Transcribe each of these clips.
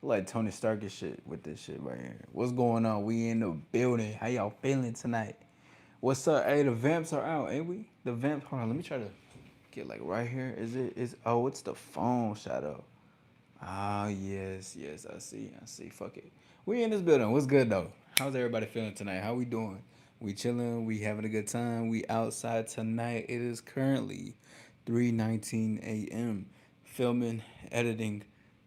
Like Tony Stark and shit with this shit right here. What's going on? We in the building. How y'all feeling tonight? What's up? Hey, the vamps are out, ain't we? The vamps. Hold on, let me try to get like right here. Is it? Is oh, it's the phone shadow. Ah, yes, yes. I see. I see. Fuck it. We in this building. What's good though? How's everybody feeling tonight? How we doing? We chilling. We having a good time. We outside tonight. It is currently 3:19 a.m. Filming, editing,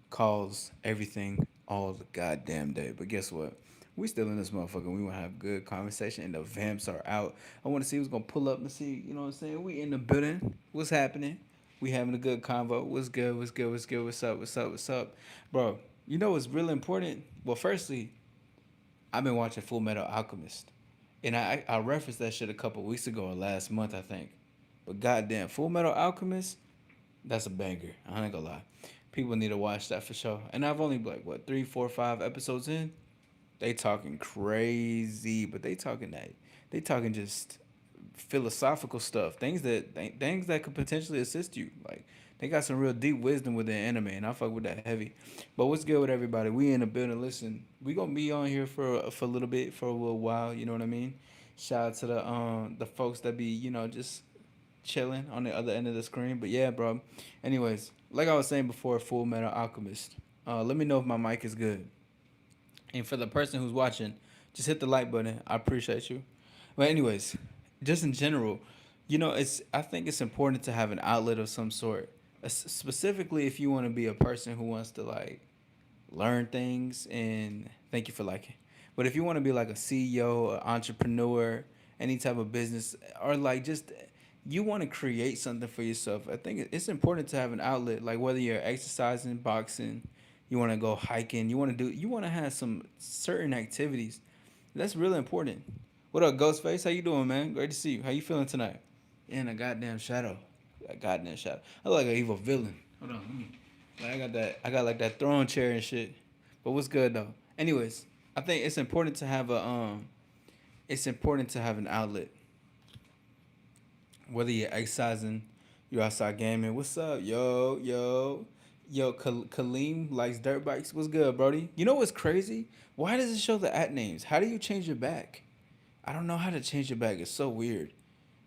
calls, everything, all the goddamn day. But guess what? We still in this motherfucker. We want to have good conversation, and the vamps are out. I want to see who's gonna pull up and see. You know what I'm saying? We in the building. What's happening? We having a good convo. What's good? What's good? What's good? What's up? What's up? What's up, bro? You know what's really important? Well, firstly, I've been watching Full Metal Alchemist, and I referenced that shit a couple weeks ago or last month, I think. But goddamn, Full Metal Alchemist, that's a banger. I ain't gonna lie. People need to watch that for sure. And I've only like what 3, 4, 5 episodes in. They talking crazy, but they talking just philosophical stuff, things that could potentially assist you. Like they got some real deep wisdom within anime, and I fuck with that heavy. But what's good with everybody? We in the building. Listen, we gonna be on here for a little bit, for a little while. You know what I mean? Shout out to the folks that be just chilling on the other end of the screen. But yeah, bro. Anyways, like I was saying before, Full Metal Alchemist. Let me know if my mic is good. And for the person who's watching, just hit the like button. I appreciate you. But anyways, just in general, it's I think it's important to have an outlet of some sort. Specifically, if you want to be a person who wants to like learn things, and thank you for liking. But if you want to be like a CEO, an entrepreneur, any type of business, or like just you want to create something for yourself, I think it's important to have an outlet. Like whether you're exercising, boxing, you want to go hiking, you want to have some certain activities. That's really important. What up, Ghostface? How you doing, man? Great to see you. How you feeling tonight? In a goddamn shadow. A goddamn shadow. I look like an evil villain. Hold on, let me. Like I got that. I got like that throne chair and shit. But what's good though? Anyways, I think it's important to have a It's important to have an outlet. Whether you're exercising, you're outside gaming. What's up, yo? Kaleem likes dirt bikes. What's good, Brody? You know what's crazy? Why does it show the at names? How do you change your back? I don't know how to change it back. It's so weird.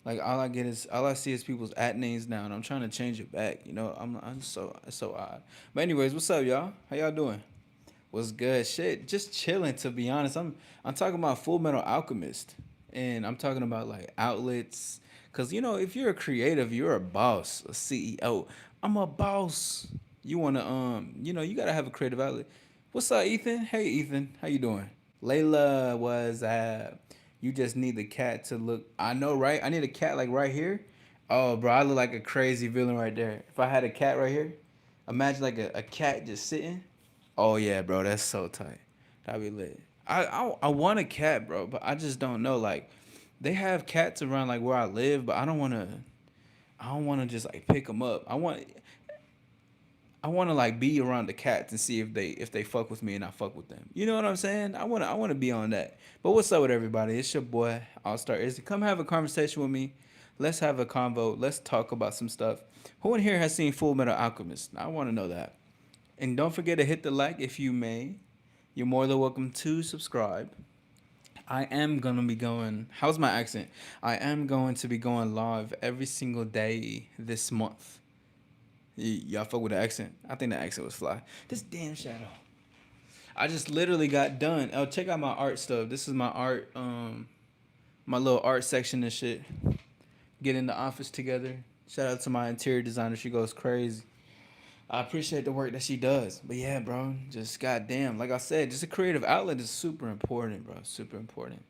Like all I see is people's at names now, and I'm trying to change it back. I'm so it's so odd. But anyways, what's up, y'all? How y'all doing? What's good? Shit, just chilling. To be honest, I'm talking about Full Metal Alchemist, and I'm talking about like outlets. Cause if you're a creative, you're a boss, a CEO. I'm a boss. You wanna you gotta have a creative outlet. What's up, Ethan? Hey, Ethan, how you doing? Layla was you just need the cat to look. I know, right? I need a cat like right here. Oh, bro, I look like a crazy villain right there. If I had a cat right here, imagine like a cat just sitting. Oh yeah, bro, that's so tight. That'd be lit. I want a cat, bro, but I just don't know. Like, they have cats around like where I live, but I don't wanna just like pick them up. I want to like be around the cats and see if they fuck with me and I fuck with them. You know what I'm saying? I want to be on that. But what's up with everybody? It's your boy All Star Izzy. Come have a conversation with me. Let's have a convo. Let's talk about some stuff. Who in here has seen Full Metal Alchemist? I want to know that. And don't forget to hit the like if you may. You're more than welcome to subscribe. I am gonna be going. How's my accent? I am going to be going live every single day this month. Y'all fuck with the accent. I think the accent was fly. This damn shadow. I just literally got done. Oh, check out my art stuff. This is my art, my little art section and shit. Getting the office together. Shout out to my interior designer. She goes crazy. I appreciate the work that she does. But yeah, bro, just goddamn. Like I said, just a creative outlet is super important, bro. Super important.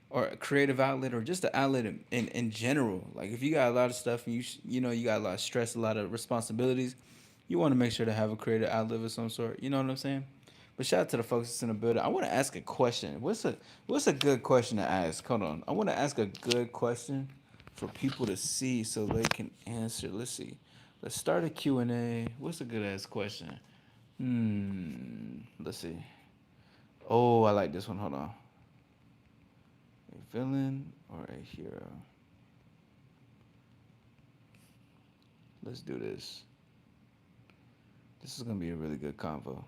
Or a creative outlet, or just an outlet in general. Like if you got a lot of stuff and you got a lot of stress, a lot of responsibilities, you want to make sure to have a creative outlet of some sort. You know what I'm saying? But shout out to the folks that's in the building. I want to ask a question. What's a good question to ask? Hold on. I want to ask a good question for people to see so they can answer. Let's see. Let's start a Q&A. What's a good ass question? Let's see. Oh, I like this one. Hold on. A villain or a hero? Let's do this. This is gonna be a really good convo.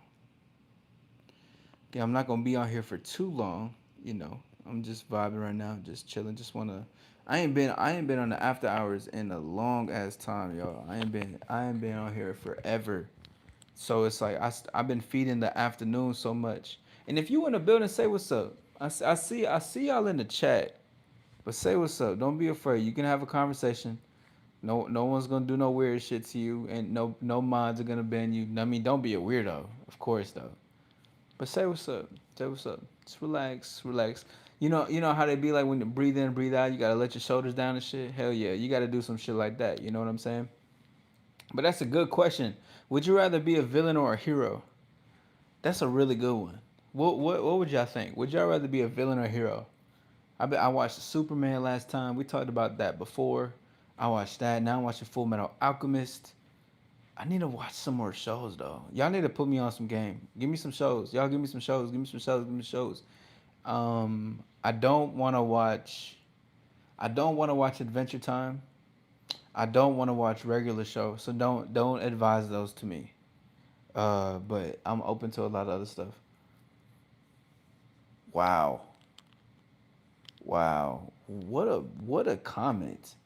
Yeah, I'm not gonna be on here for too long. You know, I'm just vibing right now, just chilling. Just wanna. I ain't been on the after hours in a long ass time, y'all. I ain't been on here forever. So it's like I've been feeding the afternoon so much. And if you in the building, say what's up. I see y'all in the chat, but say what's up. Don't be afraid. You can have a conversation. No one's gonna do no weird shit to you, and no mods are gonna ban you. I mean, don't be a weirdo, of course though. But say what's up. Say what's up. Just relax, relax. You know how they be like when you breathe in, breathe out. You gotta let your shoulders down and shit. Hell yeah, you gotta do some shit like that. You know what I'm saying? But that's a good question. Would you rather be a villain or a hero? That's a really good one. What would y'all think? Would y'all rather be a villain or a hero? I watched Superman last time. We talked about that before. I watched that. Now I'm watching Full Metal Alchemist. I need to watch some more shows though. Y'all need to put me on some game. Give me some shows. Y'all give me some shows. Give me some shows. Give me shows. I don't want to watch. I don't want to watch Adventure Time. I don't want to watch regular shows. So don't advise those to me. But I'm open to a lot of other stuff. Wow, wow. What a comment.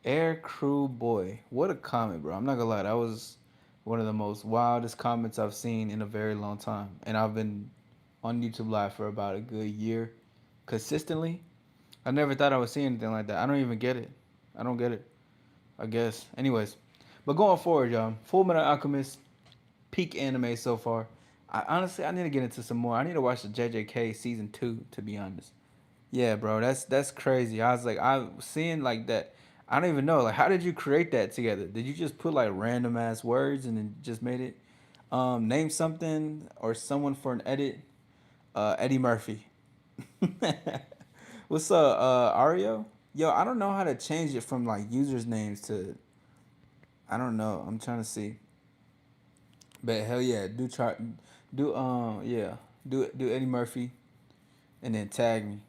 Air Crew Boy. What a comment, bro. I'm not gonna lie. That was one of the most wildest comments I've seen in a very long time. And I've been on YouTube Live for about a good year consistently. I never thought I would see anything like that. I don't even get it. I don't get it. I guess. Anyways, but going forward, y'all. Full Metal Alchemist, peak anime so far. I need to get into some more. I need to watch the JJK season 2. To be honest. Yeah, bro, that's crazy. I was like, I seeing like that. I don't even know. Like, how did you create that together? Did you just put like random ass words and then just made it? Name something or someone for an edit. Eddie Murphy. What's up, Ario? Yo, I don't know how to change it from like users names to. I don't know. I'm trying to see. But hell yeah, do try. Do yeah. Do Eddie Murphy and then tag me.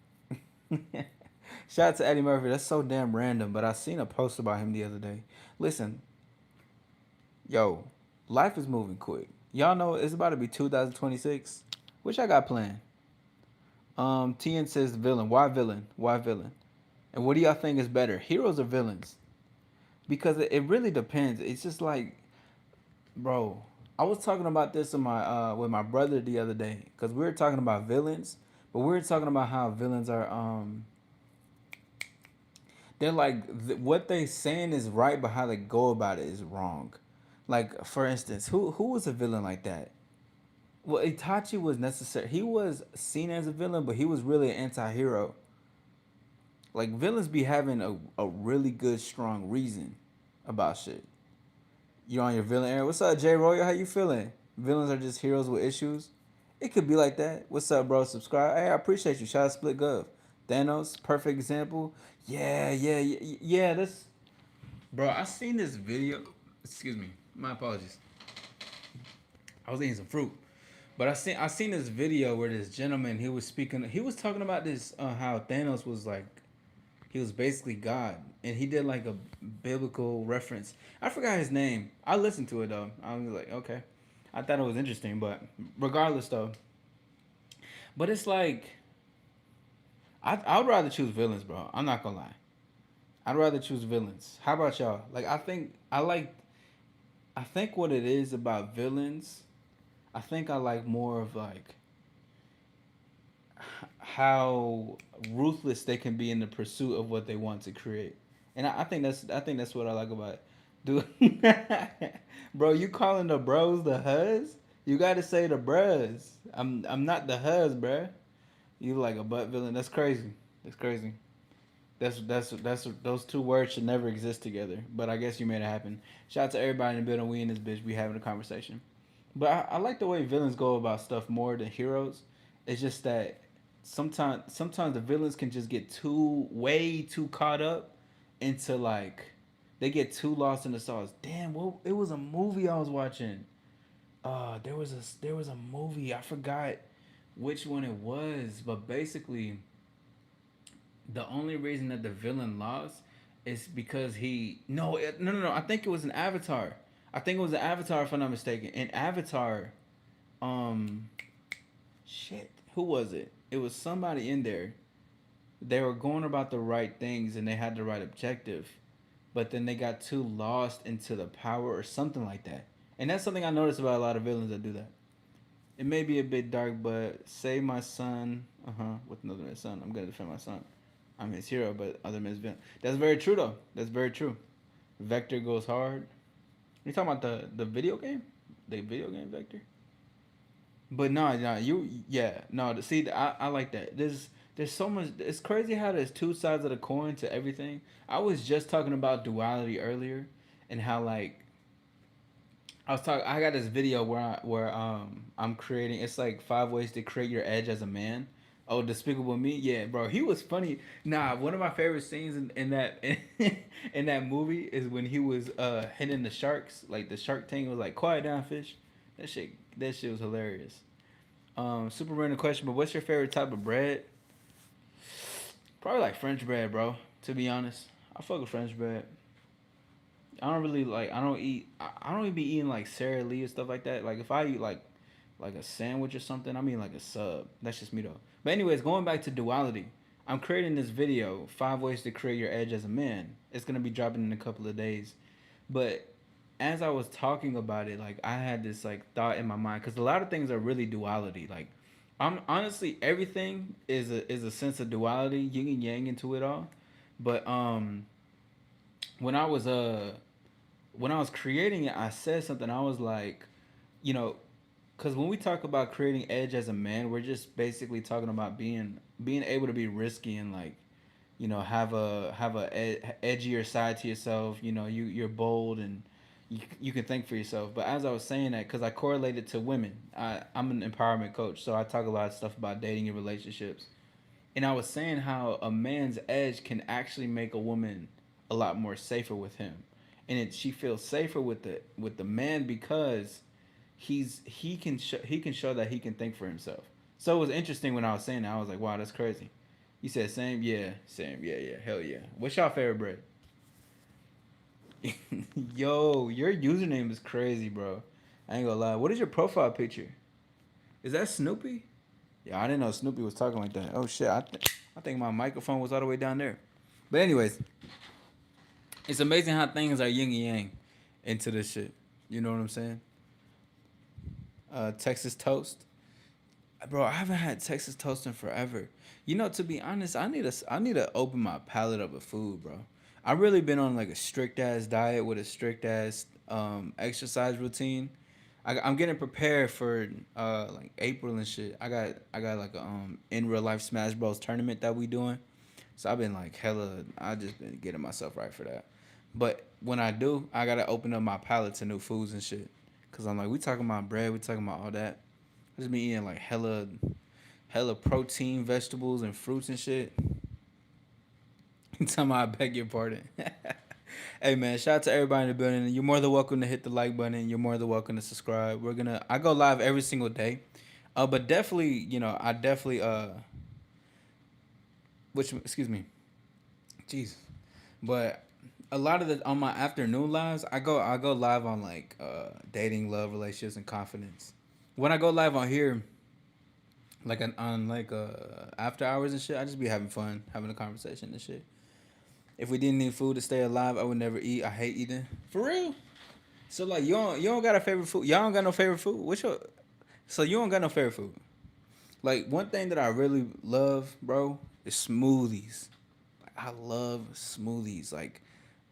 Shout out to Eddie Murphy. That's so damn random, but I seen a post about him the other day. Listen, yo, life is moving quick. Y'all know it's about to be 2026, which I got planned. TN says villain. Why villain? Why villain? And what do y'all think is better, heroes or villains? Because it really depends. It's just like, bro, I was talking about this with my brother the other day because we were talking about villains, but we were talking about how villains are they're like what they saying is right, but how they go about it is wrong. Like for instance, who was a villain like that? Well, Itachi was necessary. He was seen as a villain, but he was really an anti-hero. Like villains be having a really good strong reason about shit. You're on your villain era. What's up, Jay Royal? How you feeling? Villains are just heroes with issues. It could be like that. What's up, bro? Subscribe. Hey, I appreciate you. Shout out Split Gov. Thanos, perfect example. Yeah. That's bro. I seen this video. Excuse me. My apologies. I was eating some fruit, but I seen this video where this gentleman he was speaking. He was talking about this how Thanos was like he was basically God, and he did like a biblical reference. I forgot his name. I listened to it though. I was like, okay, I thought it was interesting, but regardless though, but it's like I'd rather choose villains, bro. I'm not gonna lie. I'd rather choose villains. How about y'all? Like I think what it is about villains. I think I like more of like how ruthless they can be in the pursuit of what they want to create, and I think that's what I like about it. Dude, bro, you calling the bros the huz? You got to say the bros. I'm not the huz, bro. You like a butt villain? That's crazy. That's crazy. That's those two words should never exist together. But I guess you made it happen. Shout out to everybody in the building. We in this bitch. We having a conversation. But I like the way villains go about stuff more than heroes. It's just that sometimes the villains can just get too way too caught up into like they get too lost in the sauce. Damn, well, it was a movie I was watching. There was a movie I forgot which one it was, but basically the only reason that the villain lost is because he no I think it was an Avatar. I think it was an Avatar if I'm not mistaken. In Avatar, um Shit. Who was it? It was somebody in there. They were going about the right things and they had the right objective, but then they got too lost into the power or something like that. And that's something I noticed about a lot of villains that do that. It may be a bit dark, but save my son. With another man's son, I'm gonna defend my son. I'm his hero, but other men's villain. That's very true, though. That's very true. Vector goes hard. You talking about the video game? The video game Vector? But no, no, you yeah, no. See, I like that. There's so much. It's crazy how there's two sides of the coin to everything. I was just talking about duality earlier, and how like I was talking. I got this video where I'm creating. It's like 5 ways to create your edge as a man. Oh, Despicable Me. Yeah, bro, he was funny. Nah, one of my favorite scenes in that in that movie is when he was hitting the sharks. Like the shark tank was like, "Quiet down, fish." That shit was hilarious. Super random question, but what's your favorite type of bread? Probably like French bread, bro. To be honest, I fuck with French bread. I don't really like. I don't eat. I don't even be eating like Sara Lee and stuff like that. Like if I eat like a sandwich or something, I mean like a sub. That's just me though. But anyways, going back to duality, I'm creating this video, 5 ways to create your edge as a man. It's gonna be dropping in a couple of days. But as I was talking about it, like I had this like thought in my mind because a lot of things are really duality. Like I'm honestly everything is a sense of duality, yin and yang into it all. But when I was when I was creating it, I said something. I was like, you know, because when we talk about creating edge as a man, we're just basically talking about being able to be risky and like, have a edgier side to yourself. You're bold and you can think for yourself. But as I was saying that, because I correlated to women, I'm an empowerment coach, so I talk a lot of stuff about dating and relationships. And I was saying how a man's edge can actually make a woman a lot more safer with him, and she feels safer with the man because he can show that he can think for himself. So it was interesting when I was saying that. I was like, wow, that's crazy. You said same, yeah, same, yeah, yeah, hell yeah. What's your favorite bread? Yo, your username is crazy, bro. I ain't gonna lie. What is your profile picture? Is that Snoopy? Yeah, I didn't know Snoopy was talking like that. Oh shit, I think my microphone was all the way down there. But anyways, it's amazing how things are yin and yang into this shit. You know what I'm saying? Texas toast, bro. I haven't had Texas toast in forever. To be honest, I need to open my palate up with food, bro. I've really been on like a strict ass diet with a strict ass exercise routine. I'm getting prepared for like April and shit. I got like a in real life Smash Bros tournament that we doing. So I've been like hella. I just been getting myself right for that. But when I do, I gotta open up my palate to new foods and shit. Cause I'm like, we talking about bread, we talking about all that. I just been eating like hella protein, vegetables, and fruits and shit. Tell me I beg your pardon. Hey man, shout out to everybody in the building. You're more than welcome to hit the like button. You're more than welcome to subscribe. I go live every single day. But definitely, I definitely which excuse me. Jeez. But a lot of the on my afternoon lives, I go live on like dating, love, relationships, and confidence. When I go live on here, like on like after hours and shit, I just be having fun, having a conversation and shit. If we didn't need food to stay alive, I would never eat. I hate eating. For real. So like you don't got a favorite food? Y'all don't got no favorite food? What's your So you don't got no favorite food? Like one thing that I really love, bro, is smoothies. Like I love smoothies. Like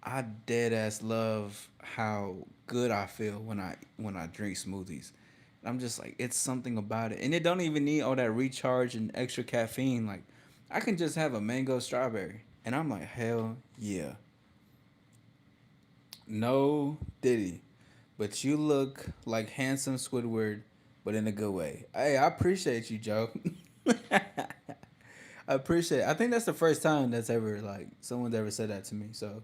I dead ass love how good I feel when I drink smoothies. And I'm just like it's something about it. And it don't even need all that recharge and extra caffeine. Like I can just have a mango strawberry. And I'm like, hell yeah. No Diddy. But you look like handsome Squidward, but in a good way. Hey, I appreciate you, Joe. I appreciate it. I think that's the first time that's ever like someone's ever said that to me. So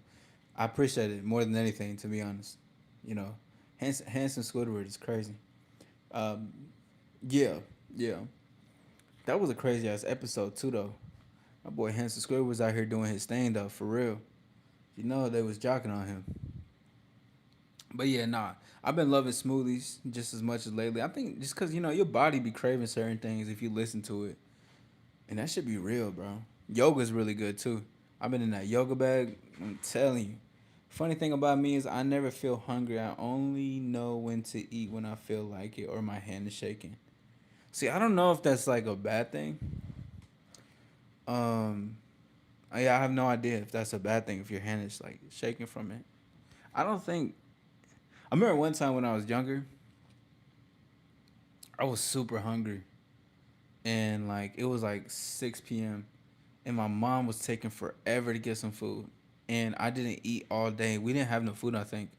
I appreciate it more than anything, to be honest. You know, handsome Squidward is crazy. Um, yeah, yeah. That was a crazy ass episode too, though. My boy Hanson Squidward was out here doing his thing though, for real. They was jocking on him. But yeah, nah. I've been loving smoothies just as much as lately. I think just cause your body be craving certain things if you listen to it, and that should be real, bro. Yoga's really good too. I've been in that yoga bag. I'm telling you. Funny thing about me is I never feel hungry. I only know when to eat when I feel like it or my hand is shaking. See, I don't know if that's like a bad thing. Um, yeah, I have no idea if that's a bad thing if your hand is like shaking from it. I don't think. I remember one time when I was younger, I was super hungry, and like it was like 6 p.m. and my mom was taking forever to get some food, and I didn't eat all day. We didn't have no food, I think,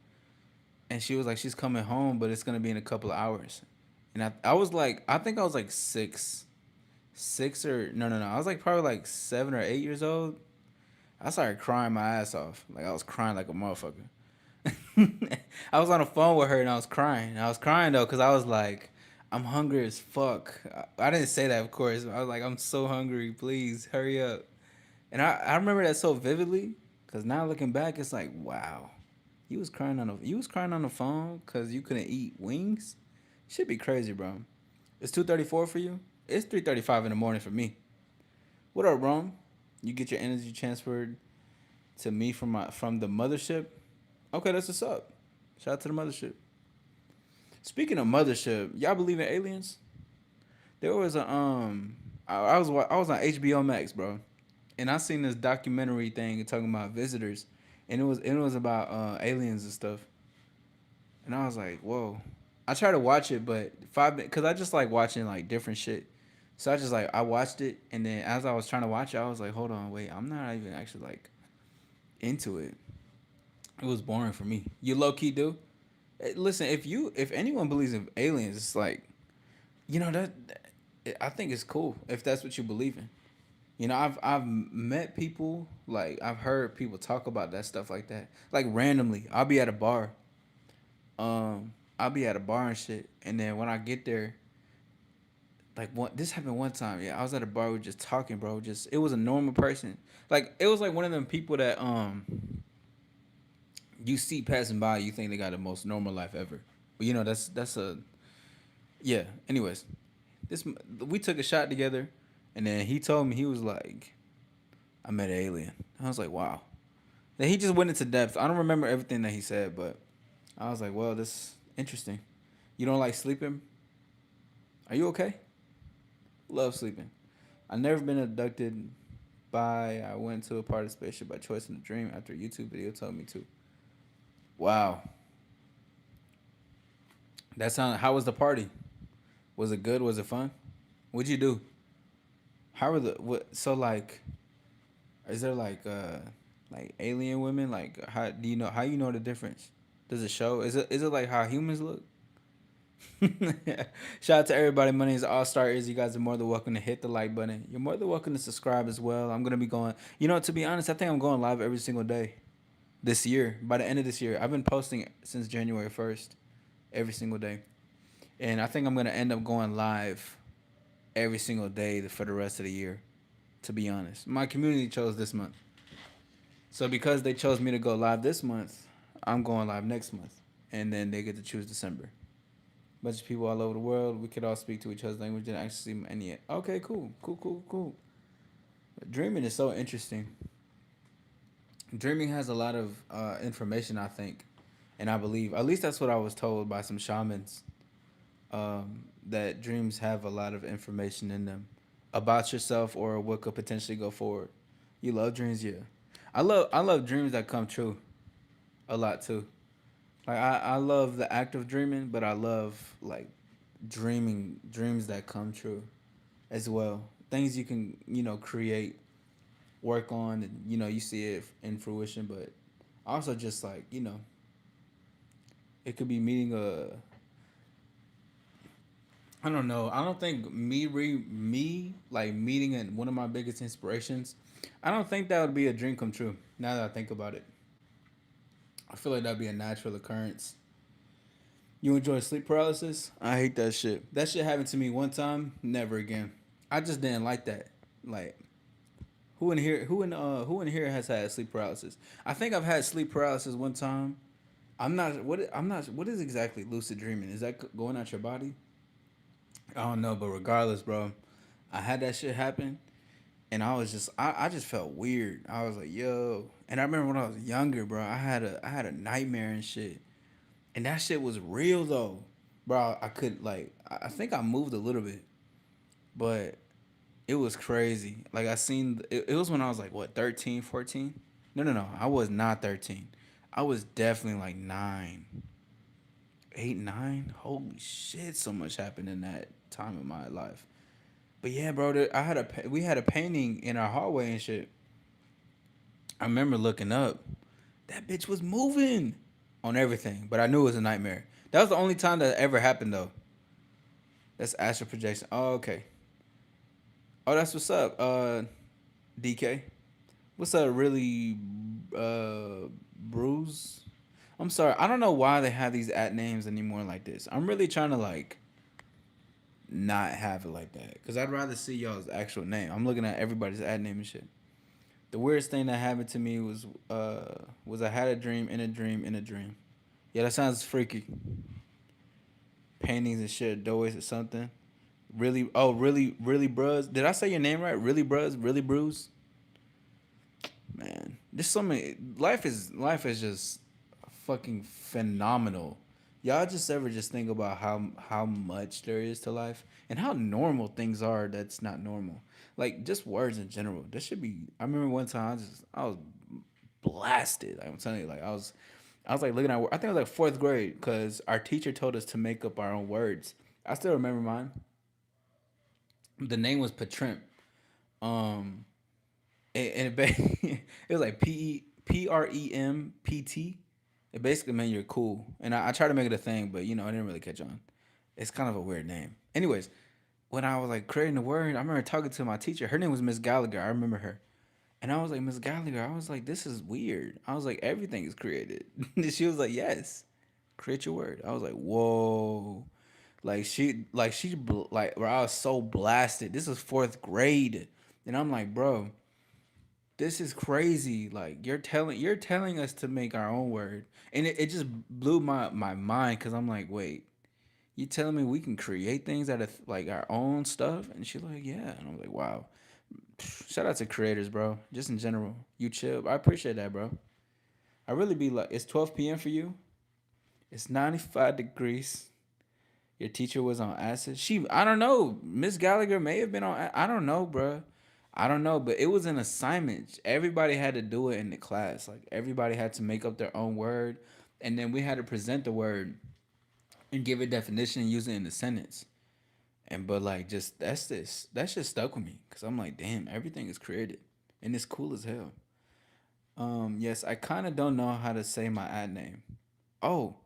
and she was like, she's coming home, but it's gonna be in a couple of hours, and I was like, I think I was like six or no, I was like probably like 7 or 8 years old. I started crying my ass off, like I was crying like a motherfucker. I was on the phone with her and I was crying. I was crying though because I was like, I'm hungry as fuck. I didn't say that, of course. I was like, I'm so hungry. Please hurry up. And I remember that so vividly because now looking back, it's like, wow, you was crying on the phone because you couldn't eat wings. Should be crazy, bro. It's 2:34 for you. It's 3:35 in the morning for me. What up, Rome? You get your energy transferred to me from the mothership. Okay, that's what's up. Shout out to the mothership. Speaking of mothership, y'all believe in aliens? There was a I was on HBO Max, bro, and I seen this documentary thing talking about visitors, and it was about aliens and stuff, and I was like, whoa. I tried to watch it, but 5 minutes because I just like watching like different shit. So I just like I watched it, and then as I was trying to watch it, I was like, hold on, wait, I'm not even actually like into it. It was boring for me. You low key do. Listen, if anyone believes in aliens, it's like I think it's cool if that's what you believe in. I've met people like I've heard people talk about that stuff like that. Like randomly, I'll be at a bar and shit, and then when I get there, like this happened one time. Yeah, I was at a bar, we were just talking, bro. Just it was a normal person. Like it was like one of them people that you see passing by, you think they got the most normal life ever. But that's a yeah. Anyways, this we took a shot together, and then he told me he was like, "I met an alien." I was like, "Wow." Then he just went into depth. I don't remember everything that he said, but I was like, "Well, this interesting." You don't like sleeping? Are you okay? Love sleeping. I've never been abducted by. I went to a part of spaceship by choice in a dream after a YouTube video told me to. Wow, that sound. How was the party? Was it good? Was it fun? What'd you do? How are the what? So like, is there like alien women? Like how do you know how you know the difference? Does it show? Is it like how humans look? Shout out to everybody. My name is All Star Is. You guys are more than welcome to hit the like button. You're more than welcome to subscribe as well. I'm gonna be going. To be honest, I think I'm going live every single day this year. By the end of this year, I've been posting since January 1st, every single day, and I think I'm gonna end up going live every single day for the rest of the year. To be honest, my community chose this month. So because they chose me to go live this month, I'm going live next month, and then they get to choose December. Bunch of people all over the world. We could all speak to each other's language and actually see any. Okay, cool, cool, cool, cool. Dreaming is so interesting. Dreaming has a lot of information, I think, and I believe. At least that's what I was told by some shamans. That dreams have a lot of information in them about yourself or what could potentially go forward. You love dreams, yeah. I love dreams that come true a lot too. Like I love the act of dreaming, but I love like dreaming dreams that come true as well. Things you can create, work on, and you see it in fruition. But also just like it could be meeting a. I don't know. I don't think me like meeting one of my biggest inspirations. I don't think that would be a dream come true. Now that I think about it, I feel like that'd be a natural occurrence. You enjoy sleep paralysis? I hate that shit. That shit happened to me one time. Never again. I just didn't like that. Like who in here has had sleep paralysis? I think I've had sleep paralysis one time, I'm not what I'm not what is exactly lucid dreaming? Is that going out your body? I don't know, but regardless, bro, I had that shit happen, and I just felt weird. I was like, yo, and I remember when I was younger, bro, I had a nightmare and shit, and that shit was real though, bro. I could like I think I moved a little bit, but it was crazy. Like I seen it was when I was like what 13, 14. No, I was not 13. I was definitely like 9, 8, 9. Holy shit, so much happened in that time of my life. But yeah, bro, we had a painting in our hallway and shit. I remember looking up. That bitch was moving on everything, but I knew it was a nightmare. That was the only time that ever happened though. That's astral projection. Oh, okay. Oh, that's what's up. DK. What's up, really, Bruce? I'm sorry. I don't know why they have these at names anymore like this. I'm really trying to like not have it like that because I'd rather see y'all's actual name. I'm looking at everybody's ad name and shit. The weirdest thing that happened to me was I had a dream in a dream in a dream. Yeah, that sounds freaky. Paintings and shit, doorways or something. Really? Oh, really, Bruz. Did I say your name right? Really, Bruz. Really, Bruce. Man, there's so many. Life is just fucking phenomenal. Y'all just ever just think about how much there is to life and how normal things are that's not normal. Like just words in general. That should be. I remember one time I was blasted. I'm telling you, like I was like looking at. I think it was like fourth grade because our teacher told us to make up our own words. I still remember mine. The name was Patrimp. Um, it was like PREMPT. It basically meant you're cool, and I tried to make it a thing, but I didn't really catch on. It's kind of a weird name. Anyways, when I was like creating the word, I remember talking to my teacher. Her name was Miss Gallagher. I remember her, and I was like, Miss Gallagher. I was like, this is weird. I was like, everything is created. She was like, yes, create your word. I was like, whoa. Like where I was so blasted. This is fourth grade, and I'm like, bro, this is crazy. Like you're telling us to make our own word, and it just blew my mind because I'm like, wait, you telling me we can create things out of like our own stuff? And she's like, yeah, and I'm like, wow. Shout out to creators, bro. Just in general, you chill. I appreciate that, bro. I really be like, it's 12 p.m. for you. It's 95 degrees. Your teacher was on acid. I don't know. Miss Gallagher may have been on. I don't know, bro. I don't know, but it was an assignment. Everybody had to do it in the class. Like everybody had to make up their own word, and then we had to present the word and give a definition and use it in the sentence. And but like just that's just stuck with me because I'm like, damn, everything is created, and it's cool as hell. Yes, I kind of don't know how to say my ad name. Oh,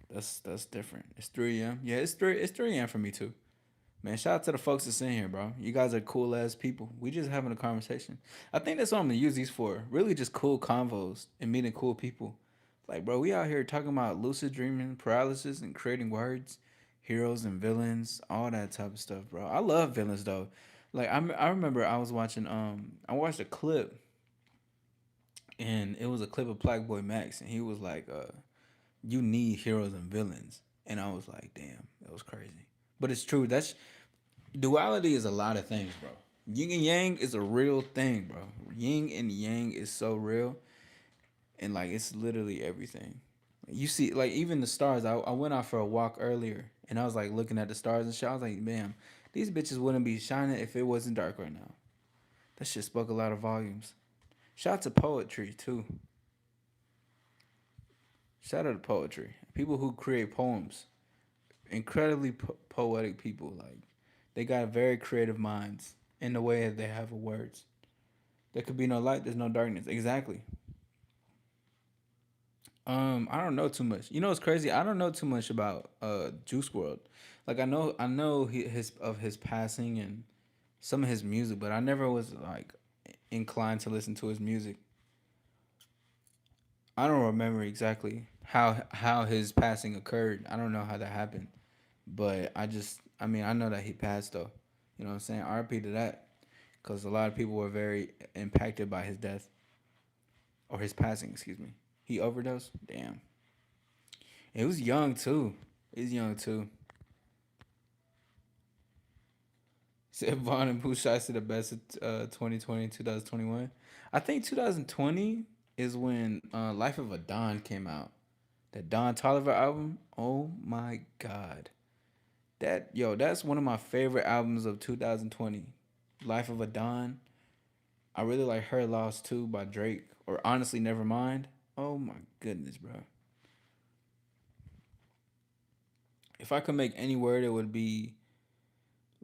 that's different. It's 3 a.m. Yeah, it's 3 a.m. for me too. Man, shout out to the folks that's in here, bro. You guys are cool ass people. We just having a conversation. I think that's what I'm gonna use these for. Really, just cool convos and meeting cool people. Like, bro, we out here talking about lucid dreaming, paralysis, and creating words, heroes and villains, all that type of stuff, bro. I love villains though. Like, I remember I was watching I watched a clip, and it was a clip of Black Boy Max, and he was like, "You need heroes and villains," and I was like, "Damn, that was crazy." But it's true. That's duality is a lot of things, bro. Yin and yang is a real thing, bro. Yin and yang is so real, and like it's literally everything. You see, like even the stars. I went out for a walk earlier, and I was like looking at the stars and shit. I was like, man, these bitches wouldn't be shining if it wasn't dark right now. That shit spoke a lot of volumes. Shout out to poetry too. Shout out to poetry. People who create poems, incredibly poetic people. Like they got very creative minds in the way that they have of words. There could be no light. There's no darkness. Exactly. I don't know too much. You know what's crazy? I don't know too much about Juice World. Like I know his of his passing and some of his music, but I never was like inclined to listen to his music. I don't remember exactly how his passing occurred. I don't know how that happened, but I mean I know that he passed though. You know what I'm saying? RP to that, because a lot of people were very impacted by his death or his passing. Excuse me. He overdosed. Damn. It was young too. It was young too. Said Vaughn and Pooh Shiesty to the best of 2020 and 2021. I think 2020 is when Life of a Don came out. That Don Tolliver album. Oh my god. That's one of my favorite albums of 2020. Life of a Don. I really like Her Loss too by Drake. Or honestly, Nevermind. Oh my goodness, bro. If I could make any word, it would be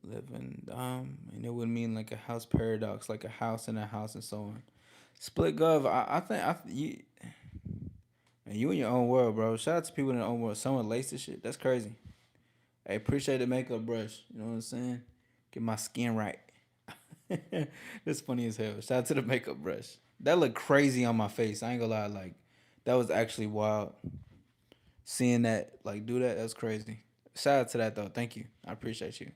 living. And it would mean like a house paradox, like a house and a house and so on. Split Gov. I think you man, you in your own world, bro. Shout out to people in their own world. Someone laced this shit. That's crazy. I appreciate the makeup brush. You know what I'm saying? Get my skin right. That's funny as hell. Shout out to the makeup brush. That looked crazy on my face. I ain't gonna lie. Like that was actually wild. Seeing that, like, do that. That's crazy. Shout out to that though. Thank you. I appreciate you.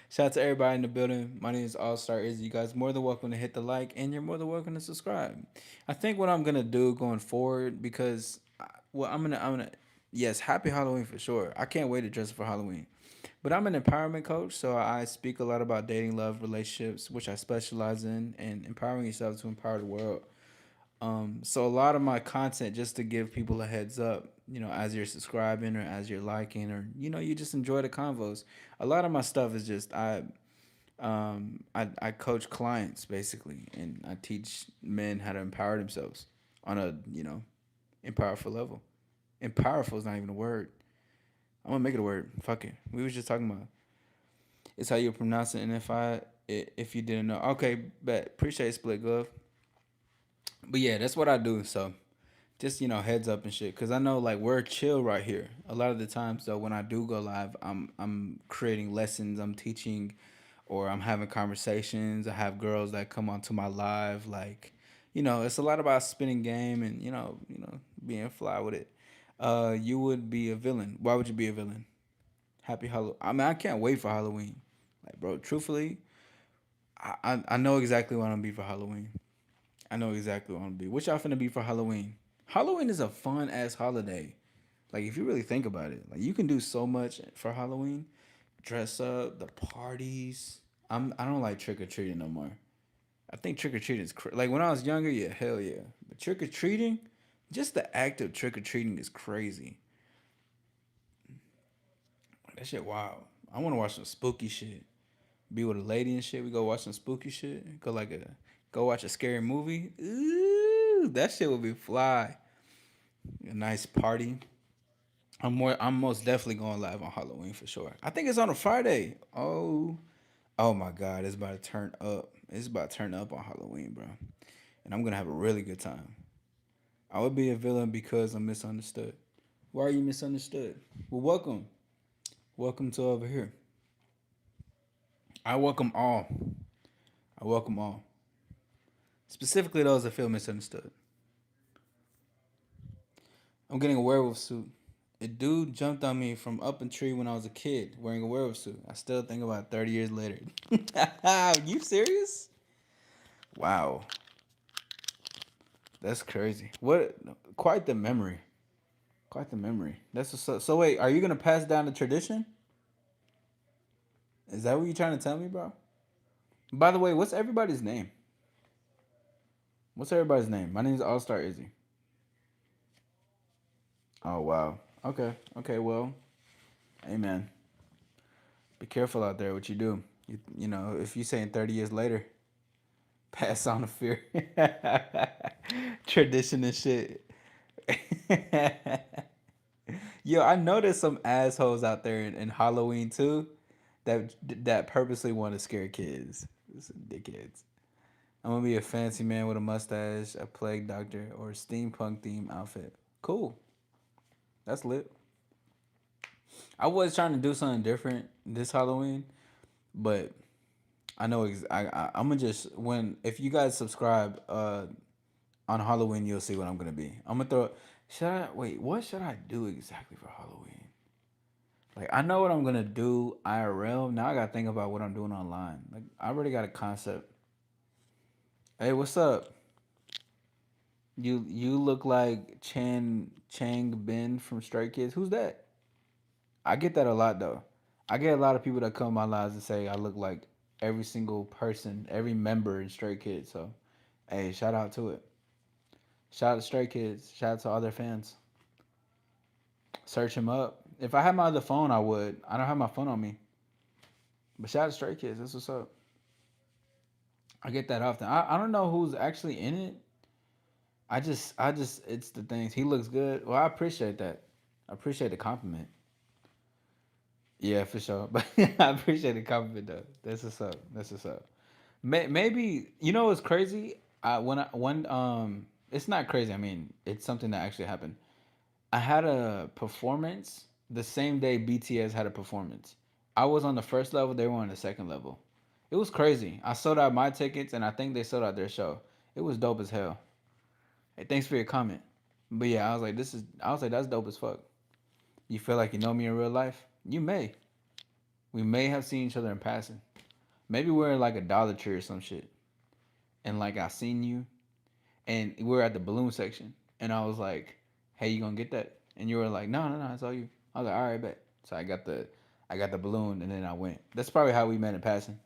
Shout out to everybody in the building. My name is All Star Izzy. You guys more than welcome to hit the like, and you're more than welcome to subscribe. I think what I'm gonna do going forward, because well, I'm gonna yes, happy Halloween for sure. I can't wait to dress for Halloween. But I'm an empowerment coach, so I speak a lot about dating, love, relationships, which I specialize in, and empowering yourself to empower the world. So a lot of my content, just to give people a heads up, as you're subscribing or as you're liking, or you just enjoy the convos. A lot of my stuff is just I coach clients basically, and I teach men how to empower themselves on a empowerful level. Empowerful is not even a word. I'm gonna make it a word. Fuck it. We was just talking about it's how you pronounce it, and if you didn't know, okay, bet appreciate Split Glove. But yeah, that's what I do. So just heads up and shit, because I know like we're chill right here. A lot of the times though, when I do go live, I'm creating lessons, I'm teaching, or I'm having conversations. I have girls that come onto my live, like it's a lot about spinning game and being fly with it. You would be a villain. Why would you be a villain? Happy Halloween. I mean, I can't wait for Halloween. Like, bro, truthfully, I know exactly what I'm gonna be for Halloween. I know exactly what I'm gonna be. What y'all finna be for Halloween? Halloween is a fun ass holiday. Like, if you really think about it, like you can do so much for Halloween. Dress up, the parties. I don't like trick or treating no more. I think trick or treating is like when I was younger, yeah, hell yeah. But trick or treating, just the act of trick or treating is crazy. That shit wild. I want to watch some spooky shit. Be with a lady and shit. We go watch some spooky shit. Go watch a scary movie. Ooh, that shit would be fly. A nice party. I'm most definitely going live on Halloween for sure. I think it's on a Friday. Oh my god, it's about to turn up. It's about to turn up on Halloween, bro. And I'm gonna have a really good time. I would be a villain because I'm misunderstood. Why are you misunderstood? Well, welcome. Welcome to over here. I welcome all. I welcome all. Specifically those that feel misunderstood. I'm getting a werewolf suit. A dude jumped on me from up a tree when I was a kid wearing a werewolf suit. I still think about it 30 years later. You serious? Wow. That's crazy. What? Quite the memory. Quite the memory. So wait, are you going to pass down the tradition? Is that what you're trying to tell me, bro? By the way, what's everybody's name? What's everybody's name? My name is All Star Izzy. Oh, wow. Okay. Okay, well, amen. Be careful out there what you do. If you saying 30 years later, pass on the fear. Tradition and shit. Yo, I know there's some assholes out there in Halloween too that purposely want to scare kids. Some dickheads. I'm gonna be a fancy man with a mustache, a plague doctor, or a steampunk theme outfit. Cool. That's lit. I was trying to do something different this Halloween, but I know I'm gonna just when if you guys subscribe on Halloween, you'll see what I'm gonna be. I'm gonna throw. Should I wait? What should I do exactly for Halloween? Like I know what I'm gonna do IRL. Now I gotta think about what I'm doing online. Like I already got a concept. Hey, what's up? You look like Chang Bin from Stray Kids. Who's that? I get that a lot though. I get a lot of people that come in my lives and say I look like every single person, every member in Stray Kids. So, hey, shout out to it. Shout out to Stray Kids. Shout out to all their fans. Search him up. If I had my other phone, I would. I don't have my phone on me. But shout out to Stray Kids. That's what's up. I get that often. I don't know who's actually in it. It's the things. He looks good. Well, I appreciate that. I appreciate the compliment. Yeah, for sure. But I appreciate the compliment though. That's what's up. That's what's up. Maybe you know what's crazy? It's not crazy. I mean, it's something that actually happened. I had a performance the same day BTS had a performance. I was on the first level. They were on the second level. It was crazy. I sold out my tickets, and I think they sold out their show. It was dope as hell. Hey, thanks for your comment. But yeah, I was like, this is. I was like, that's dope as fuck. You feel like you know me in real life? You may. We may have seen each other in passing. Maybe we're in like a Dollar Tree or some shit, and like I seen you, and we were at the balloon section, and I was like, "Hey, you gonna get that?" And you were like, "No, no, no, it's all you." I was like, "All right, bet." So I got the balloon, and then I went. That's probably how we met in passing.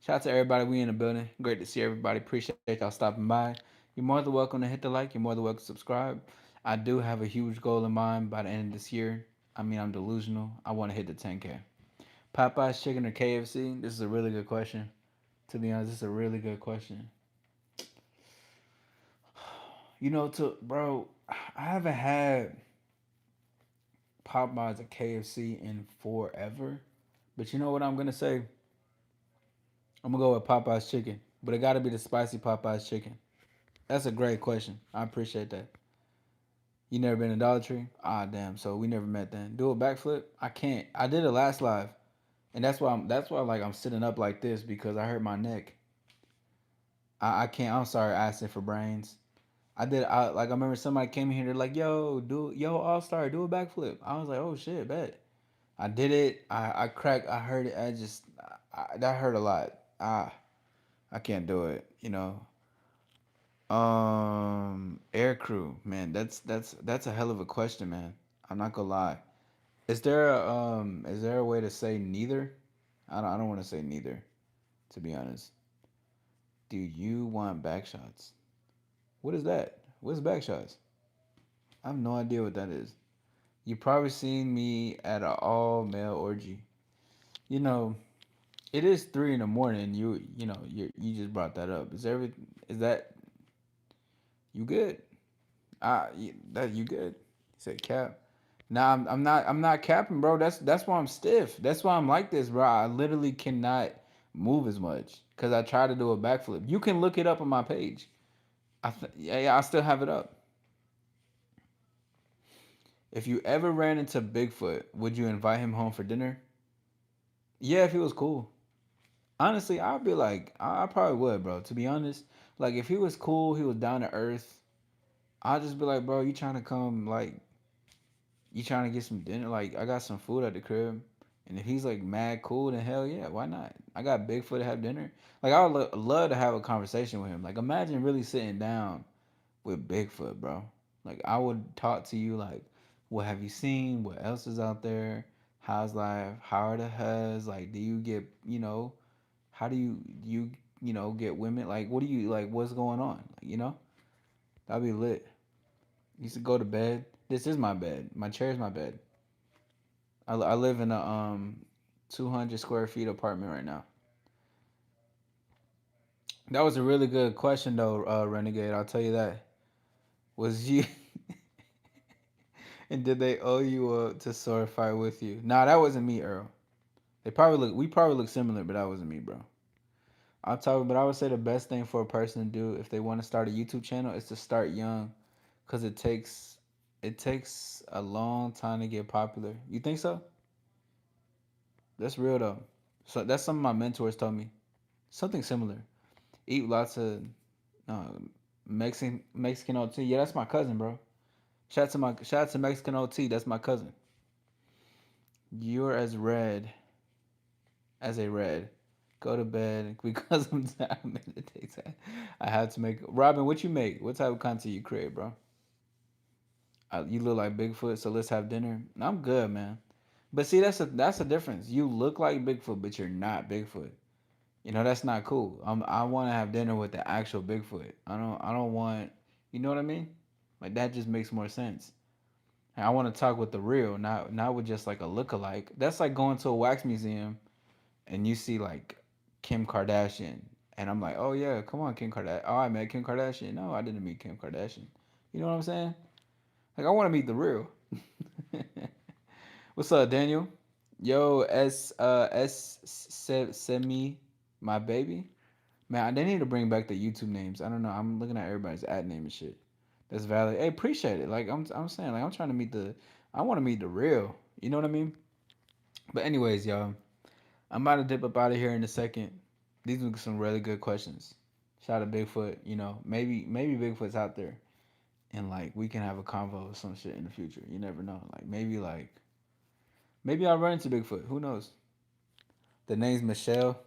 Shout out to everybody we in the building. Great to see everybody. Appreciate y'all stopping by. You're more than welcome to hit the like. You're more than welcome to subscribe. I do have a huge goal in mind by the end of this year. I mean, I'm delusional. I want to hit the 10K. Popeye's chicken or KFC? This is a really good question. To be honest, this is a really good question. You know, to bro, I haven't had Popeyes or KFC in forever. But you know what I'm gonna say? I'm gonna go with Popeye's chicken. But it gotta be the spicy Popeye's chicken. That's a great question. I appreciate that. You never been to Dollar Tree? Ah, damn. So we never met then. Do a backflip? I can't. I did it last live, and that's why like I'm sitting up like this because I hurt my neck. I can't. I'm sorry, asking for brains. I did. I remember somebody came in here. They're like, yo, All Star, do a backflip." I was like, "Oh shit, bet." I did it. I cracked. I heard it. That hurt a lot. I can't do it. You know. Air crew, man. That's a hell of a question, man. I'm not gonna lie. Is there a way to say neither? I don't want to say neither. To be honest, do you want back shots? What is that? What's back shots? I have no idea what that is. You probably seen me at an all male orgy. You know, it is 3 in the morning. You just brought that up. Is that you good? That you good? He said cap. Nah, I'm not capping, bro. That's why I'm stiff. That's why I'm like this, bro. I literally cannot move as much because I try to do a backflip. You can look it up on my page. Yeah, I still have it up. If you ever ran into Bigfoot, would you invite him home for dinner? Yeah, if he was cool. Honestly, I'd be like, I probably would, bro. To be honest, like if he was cool, he was down to earth. I'd just be like, bro, you trying to come? Like, you trying to get some dinner? Like, I got some food at the crib. And if he's like mad cool, then hell yeah, why not? I got Bigfoot to have dinner. Like, I would love to have a conversation with him. Like, imagine really sitting down with Bigfoot, bro. Like, I would talk to you like, what have you seen? What else is out there? How's life? How are the hugs? Like, do you get, how do you get women? Like, what do you like? What's going on? Like, that'd be lit. Used to go to bed. This is my bed. My chair is my bed. I live in a 200 square feet apartment right now. That was a really good question though, Renegade. I'll tell you that. Was you and did they owe you to sword fight with you? Nah, that wasn't me, Earl. We probably look similar, but that wasn't me, bro. But I would say the best thing for a person to do if they want to start a YouTube channel is to start young, cause it takes a long time to get popular. You think so? That's real though. So that's something my mentors told me. Something similar. Eat lots of uh, Mexican OT. Yeah, that's my cousin, bro. Shout out to Mexican OT. That's my cousin. You're as red as a red. Go to bed because I'm tired. Meditate. I have to make. Robin, what you make? What type of content you create, bro? You look like Bigfoot, so let's have dinner. I'm good, man. But see, that's a difference. You look like Bigfoot, but you're not Bigfoot. You know that's not cool. I want to have dinner with the actual Bigfoot. I don't want. You know what I mean? Like that just makes more sense. And I want to talk with the real, not with just like a look-alike. That's like going to a wax museum and you see like Kim Kardashian, and I'm like, oh yeah, come on, Kim Kardashian. Oh, I met Kim Kardashian. No, I didn't meet Kim Kardashian. You know what I'm saying? Like I want to meet the real. What's up, Daniel? Yo, send me my baby. Man, they need to bring back the YouTube names. I don't know. I'm looking at everybody's ad name and shit. That's valid. Hey, appreciate it. Like I'm saying, like I'm trying to meet the. I want to meet the real. You know what I mean? But anyways, y'all, I'm about to dip up out of here in a second. These are some really good questions. Shout out to Bigfoot. You know, maybe Bigfoot's out there, and like we can have a convo or some shit in the future. You never know. Maybe I'll run into Bigfoot. Who knows? The name's Michelle.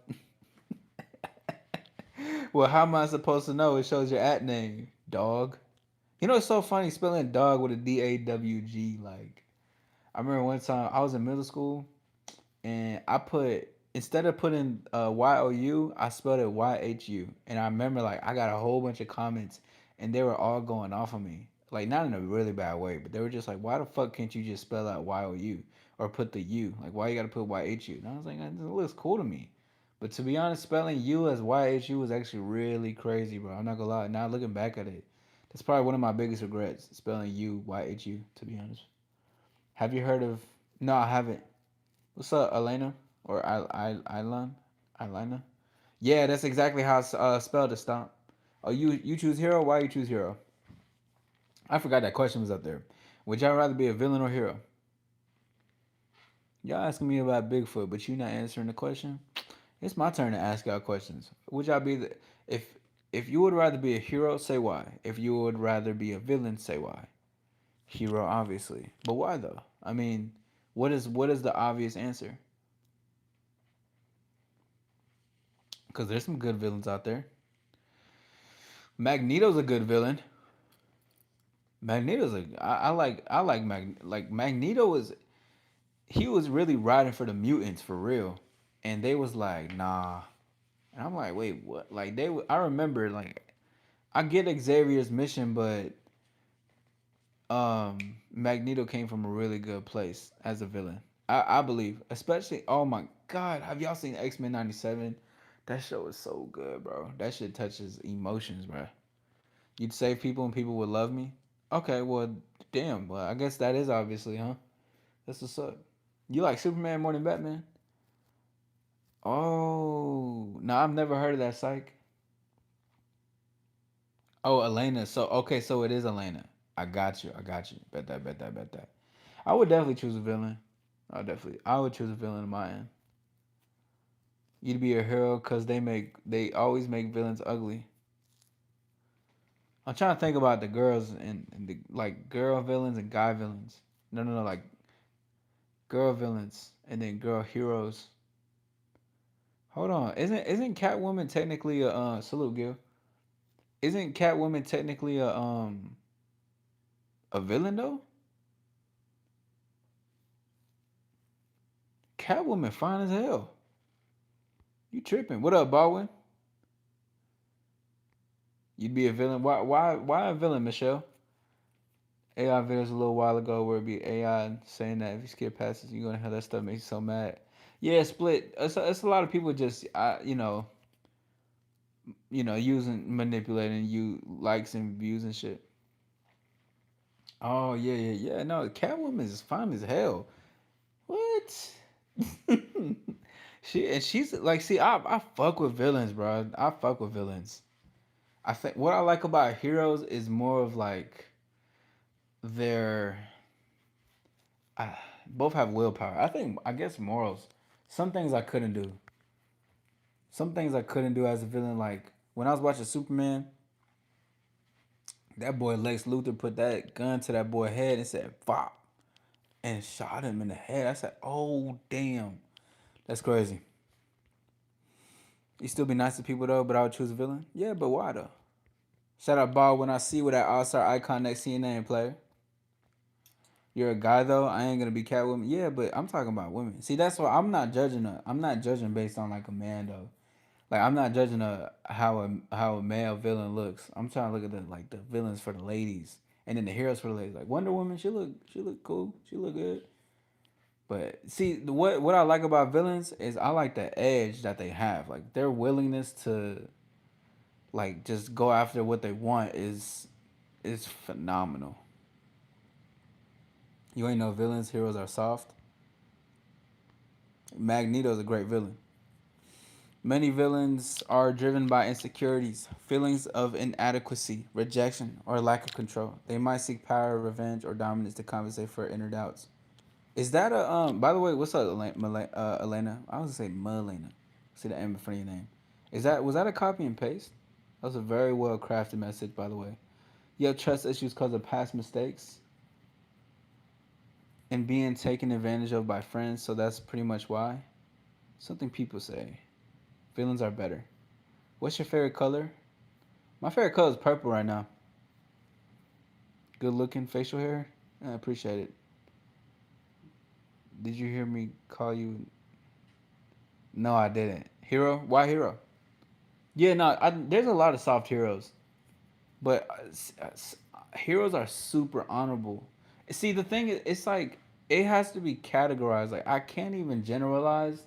Well, how am I supposed to know? It shows your at name, dog. You know, it's so funny spelling dog with a D-A-W-G. Like, I remember one time I was in middle school and I put, instead of putting Y-O-U, I spelled it Y-H-U. And I remember, like, I got a whole bunch of comments and they were all going off of me. Like, not in a really bad way, but they were just like, why the fuck can't you just spell out Y-O-U or put the U? Like, why you gotta put Y-H-U? And I was like, it looks cool to me. But to be honest, spelling U as Y-H-U was actually really crazy, bro. I'm not gonna lie. Now looking back at it, that's probably one of my biggest regrets, spelling U Y-H-U, to be honest. Have you heard of? No, I haven't. What's up, Elena or Ilan? Ilana? Yeah, that's exactly how it's spelled. To stomp. Oh, you choose hero. Why you choose hero? I forgot that question was up there. Would y'all rather be a villain or hero? Y'all asking me about Bigfoot, but you not answering the question. It's my turn to ask y'all questions. Would y'all be the if you would rather be a hero, say why. If you would rather be a villain, say why. Hero, obviously, but why though? I mean, what is the obvious answer? Because there's some good villains out there. Magneto's a good villain. Magneto's a I like Magneto was he was really riding for the mutants for real, and they was like nah, and I'm like wait what? Like I remember like I get Xavier's mission, but Magneto came from a really good place as a villain. I believe, especially oh my god, have y'all seen X-Men 97? That show is so good, bro. That shit touches emotions, bro. You'd save people and people would love me. Okay, well, damn. Well, I guess that is obviously, huh? That's what's up. You like Superman more than Batman? Oh, no, I've never heard of that psych. Oh, Elena. So okay, so it is Elena. I got you. I got you. Bet that. Bet that. Bet that. I would definitely choose a villain. I would choose a villain of mine. You'd be a hero because they always make villains ugly. I'm trying to think about the girls and the like girl villains and guy villains. No, no, no, like girl villains and then girl heroes. Hold on, isn't Catwoman technically a salute Gil? Isn't Catwoman technically a villain though? Catwoman fine as hell. You tripping? What up, Baldwin? You'd be a villain. Why a villain, Michelle? AI videos a little while ago where it'd be AI saying that if you skip passes, you're gonna have that stuff makes you so mad. Yeah, split. It's a lot of people just using manipulating you likes and views and shit. Oh yeah, yeah, yeah. No, Catwoman is fine as hell. What? she's like, see, I fuck with villains, bro. I fuck with villains. I think what I like about heroes is more of like their both have willpower. I guess morals. Some things I couldn't do. Some things I couldn't do as a villain. Like when I was watching Superman, that boy Lex Luthor put that gun to that boy head and said "Fop" and shot him in the head. I said, "Oh damn, that's crazy." You still be nice to people though, but I would choose a villain. Yeah, but why though? Shout out Ball when I see with that All Star icon next to your name, player. You're a guy though. I ain't gonna be Catwoman. Yeah, but I'm talking about women. See, that's why I'm not judging. I'm not judging based on like a man though. Like I'm not judging how a male villain looks. I'm trying to look at the villains for the ladies, and then the heroes for the ladies. Like Wonder Woman, she look cool. She look good. But see, what I like about villains is I like the edge that they have. Like their willingness to like just go after what they want is phenomenal. You ain't know villains, heroes are soft. Magneto's a great villain. Many villains are driven by insecurities, feelings of inadequacy, rejection, or lack of control. They might seek power, revenge, or dominance to compensate for inner doubts. Is that a By the way, what's up, Elena? I was gonna say Melena. See the M in front of your name. Was that a copy and paste? That was a very well crafted message, by the way. You have trust issues because of past mistakes and being taken advantage of by friends, so that's pretty much why. Something people say. Feelings are better. What's your favorite color? My favorite color is purple right now. Good looking facial hair. I appreciate it. Did you hear me call you? No, I didn't. Hero? Why hero? Yeah, no. There's a lot of soft heroes, but heroes are super honorable. See, the thing is, it's like it has to be categorized. Like I can't even generalize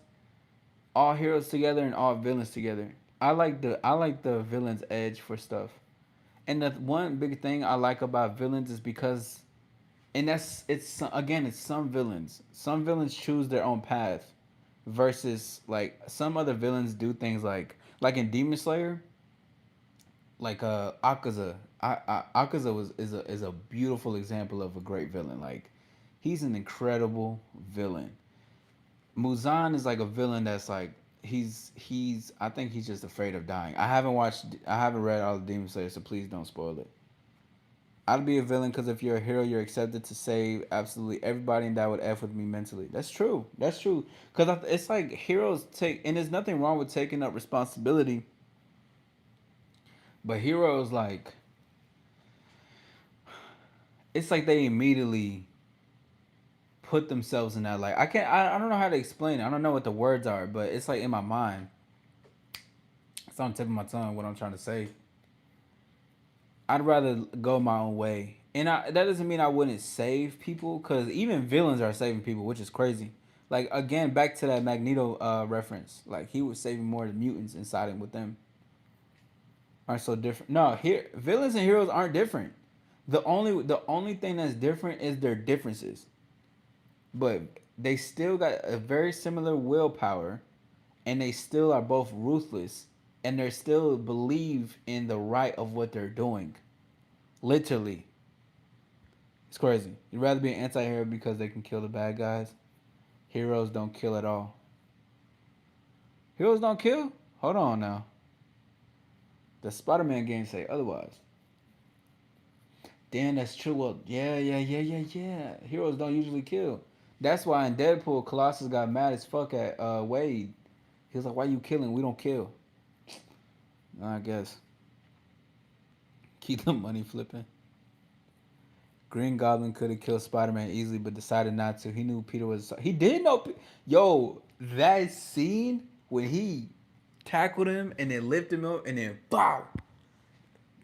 all heroes together and all villains together. I like the villain's edge for stuff. And the one big thing I like about villains is because and it's some villains. Some villains choose their own path versus like some other villains do things like in Demon Slayer, like Akaza. Akaza is a beautiful example of a great villain. Like he's an incredible villain. Muzan is like a villain that's like he's I think he's just afraid of dying. I haven't read all the Demon Slayer, so please don't spoil it. I'd be a villain because if you're a hero, you're accepted to save absolutely everybody, and that would f with me mentally. That's true. That's true. Because it's like heroes take, and there's nothing wrong with taking up responsibility, but heroes like it's like they immediately put themselves in that. Like I don't know how to explain it. I don't know what the words are, but it's like in my mind. It's on the tip of my tongue what I'm trying to say. I'd rather go my own way. And that doesn't mean I wouldn't save people, because even villains are saving people, which is crazy. Like, again, back to that Magneto reference. Like, he was saving more of the mutants and siding with them. Aren't so different. No, here villains and heroes aren't different. The only thing that's different is their differences. But they still got a very similar willpower, and they still are both ruthless, and they still believe in the right of what they're doing. Literally. It's crazy. You'd rather be an anti-hero because they can kill the bad guys. Heroes don't kill at all. Heroes don't kill? Hold on now. The Spider-Man games say otherwise. Damn, that's true. Well, yeah. Heroes don't usually kill. That's why in Deadpool, Colossus got mad as fuck at Wade. He was like, "Why you killing? We don't kill." I guess keep the money flipping. Green Goblin could have killed Spider Man easily, but decided not to. He knew Peter was. He did know. Yo, that scene when he tackled him and then lifted him up and then bow.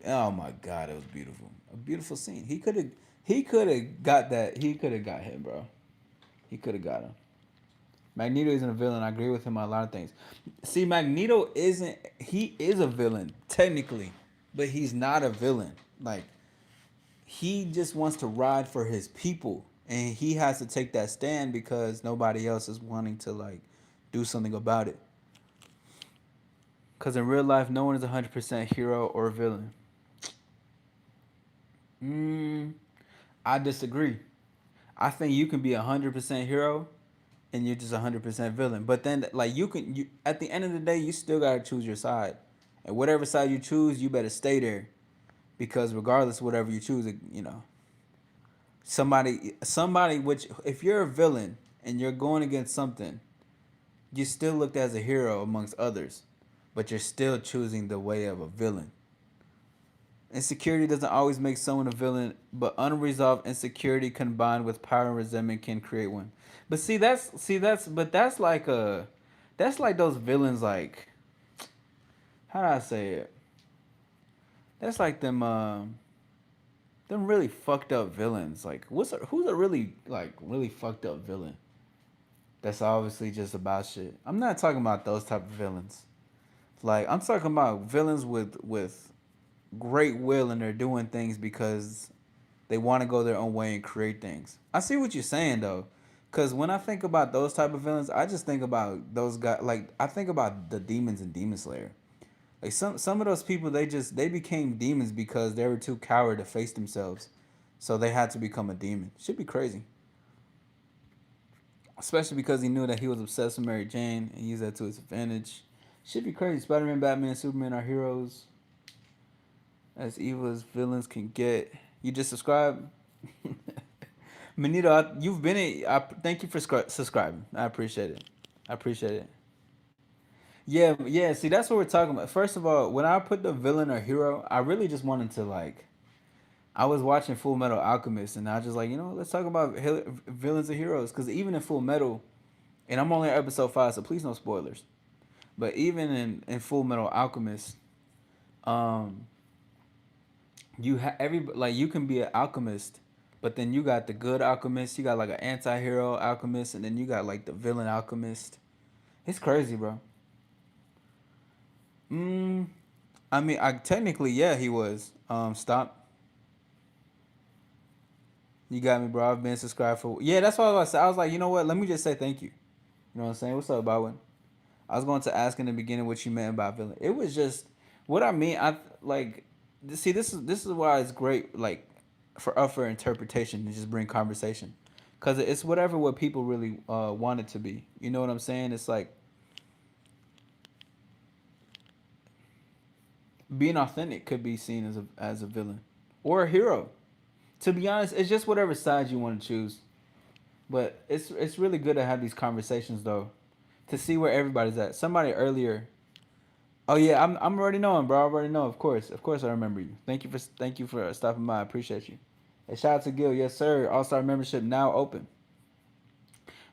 Oh my God, it was beautiful. A beautiful scene. He could have. He could have got that. He could have got him, bro. He could have got him. Magneto isn't a villain. I agree with him on a lot of things. See, Magneto isn't. He is a villain technically, but he's not a villain. Like he just wants to ride for his people, and he has to take that stand because nobody else is wanting to like do something about it. Because in real life, no one is 100% hero or villain. mm, I disagree. I think you can be 100% hero and you're just 100% villain, but then like you at the end of the day you still got to choose your side, and whatever side you choose you better stay there, because regardless of whatever you choose, somebody which if you're a villain and you're going against something, you still looked as a hero amongst others. but you're still choosing the way of a villain. Insecurity doesn't always make someone a villain, but unresolved insecurity combined with power and resentment can create one. But that's like those villains like how do I say it? That's like them really fucked up villains. Like who's a really like really fucked up villain? That's obviously just about shit. I'm not talking about those type of villains. Like I'm talking about villains with great will and they're doing things because they want to go their own way and create things. I see what you're saying though, because when I think about those type of villains, I just think about those guys. Like I think about the demons in Demon Slayer. Like some of those people, they became demons because they were too coward to face themselves, so they had to become a demon. Should be crazy, especially because he knew that he was obsessed with Mary Jane and used that to his advantage. Should be crazy. Spider Man, Batman, Superman are heroes as evil as villains can get. You just subscribe. Manito, you've been in. Thank you for subscribing. I appreciate it. I appreciate it. Yeah, yeah. See, that's what we're talking about. First of all, when I put the villain or hero, I really just wanted to like. I was watching Full Metal Alchemist, and I was just like, let's talk about villains and heroes, because even in Full Metal, and I'm only on episode 5, so please no spoilers. But even in Full Metal Alchemist, um, you have every like you can be an alchemist, but then you got the good alchemist, you got like an anti-hero alchemist, and then you got like the villain alchemist. It's crazy, bro. Mm, I mean, I technically yeah, he was. Stop. You got me, bro. I've been subscribed for yeah. That's what I was about to say. I was like, you know what? Let me just say thank you. You know what I'm saying? What's up, Baldwin? I was going to ask in the beginning what you meant about villain. It was just what I mean. I like see this is why it's great like for up for interpretation and just bring conversation, cause it's whatever what people really want it to be. You know what I'm saying? It's like being authentic could be seen as a villain or a hero. To be honest, it's just whatever side you want to choose. But it's really good to have these conversations though, to see where everybody's at. Somebody earlier. Oh yeah, I'm already knowing, bro. I already know. Of course, I remember you. Thank you for stopping by. I appreciate you. And shout out to Gil, yes sir. All Star membership now open.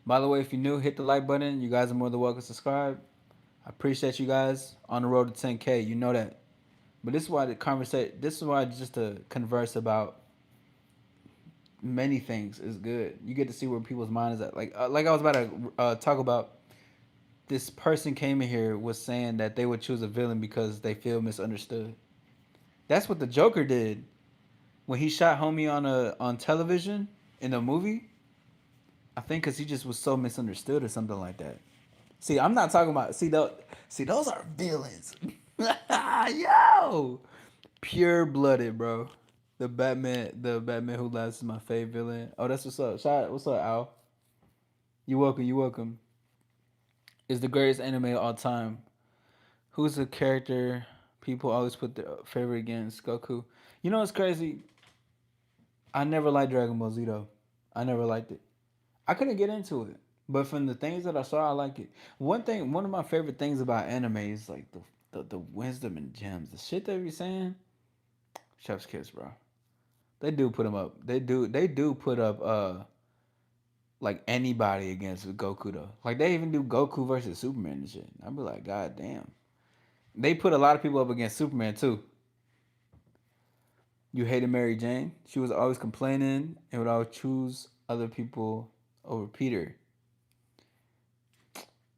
By the way, if you're new, hit the like button. You guys are more than welcome to subscribe. I appreciate you guys on the road to 10K. You know that. But this is why the conversation. This is why just to converse about many things is good. You get to see where people's mind is at. Like I was about to talk about. This person came in here was saying that they would choose a villain because they feel misunderstood. That's what the Joker did when he shot homie on television in a movie. I think because he just was so misunderstood or something like that. See, I'm not talking about see those are villains. Yo, pure blooded, bro. The Batman Who Laughs is my favorite villain. Oh, that's what's up. Shout, what's up, Al? You welcome. You welcome. Is the greatest anime of all time. Who's the character people always put their favorite against Goku? You know what's crazy? I never liked Dragon Ball Z though. I never liked it. I couldn't get into it. But from the things that I saw, I like it. One of my favorite things about anime is like the wisdom and gems. The shit they be saying, chef's kiss, bro. They do put them up. They do put up like anybody against Goku though. Like they even do Goku versus Superman and shit. I'd be like, God damn. They put a lot of people up against Superman too. You hated Mary Jane. She was always complaining and would always choose other people over Peter.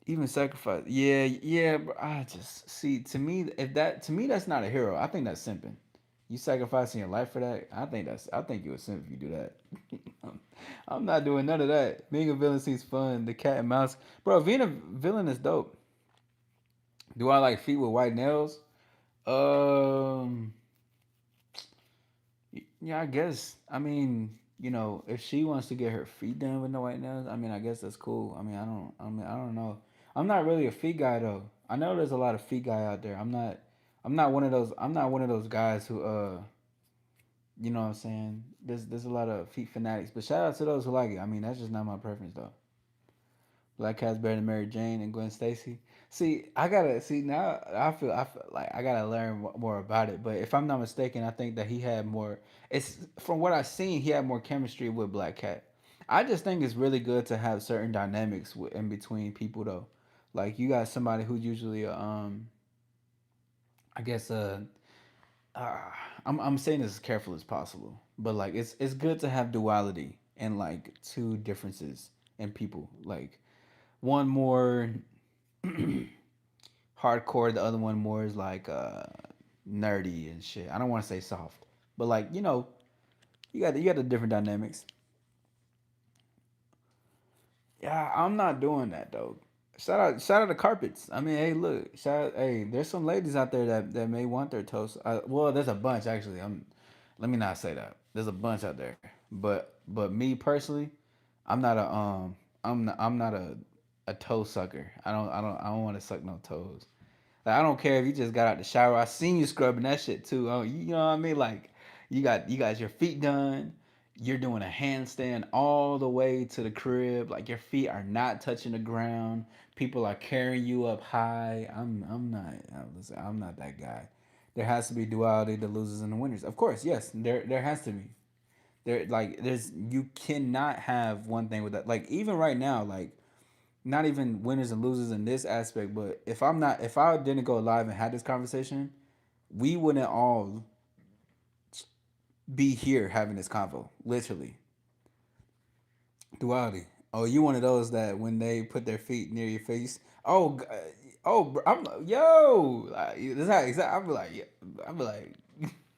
Even sacrifice. Yeah, yeah. Bro, I just see to me that's not a hero. I think that's simping. You sacrificing your life for that. I think you're a simp if you do that. I'm not doing none of that. Being a villain seems fun. The cat and mouse, bro. Being a villain is dope. Do I like feet with white nails? Um, yeah, I guess. I mean, if she wants to get her feet done with no white nails, I mean, I guess that's cool. I mean, I don't know. I'm not really a feet guy though. I know there's a lot of feet guy out there. I'm not one of those. I'm not one of those guys who you know what I'm saying. There's a lot of feet fanatics, but shout out to those who like it. I mean, that's just not my preference though. Black Cat's better than Mary Jane and Gwen Stacy. See, I gotta see now. I feel like I gotta learn more about it. But if I'm not mistaken, I think that he had more. It's from what I've seen, he had more chemistry with Black Cat. I just think it's really good to have certain dynamics in between people though. Like you got somebody who usually I guess uh I'm saying this as careful as possible, but like it's good to have duality and like two differences in people. Like one more hardcore, the other one more is like nerdy and shit. I don't want to say soft, but like you got the different dynamics. Yeah, I'm not doing that though. Shout out to carpets. I mean, hey, look, hey, there's some ladies out there that may want their toast. Well, there's a bunch actually. Let me not say that. There's a bunch out there, but me personally, I'm not a I'm not a toe sucker. I don't want to suck no toes. Like, I don't care if you just got out the shower. I seen you scrubbing that shit too. Oh, you know what I mean? Like you got your feet done. You're doing a handstand all the way to the crib. Like your feet are not touching the ground. People are carrying you up high. I'm not. Listen, I'm not that guy. There has to be duality, the losers and the winners. Of course, yes. There has to be. There's you cannot have one thing with that. Like even right now, like not even winners and losers in this aspect, but if I didn't go live and had this conversation, we wouldn't all be here having this convo. Literally. Duality. Oh, you one of those that when they put their feet near your face, I'm yo, like, this how exactly. I'm like,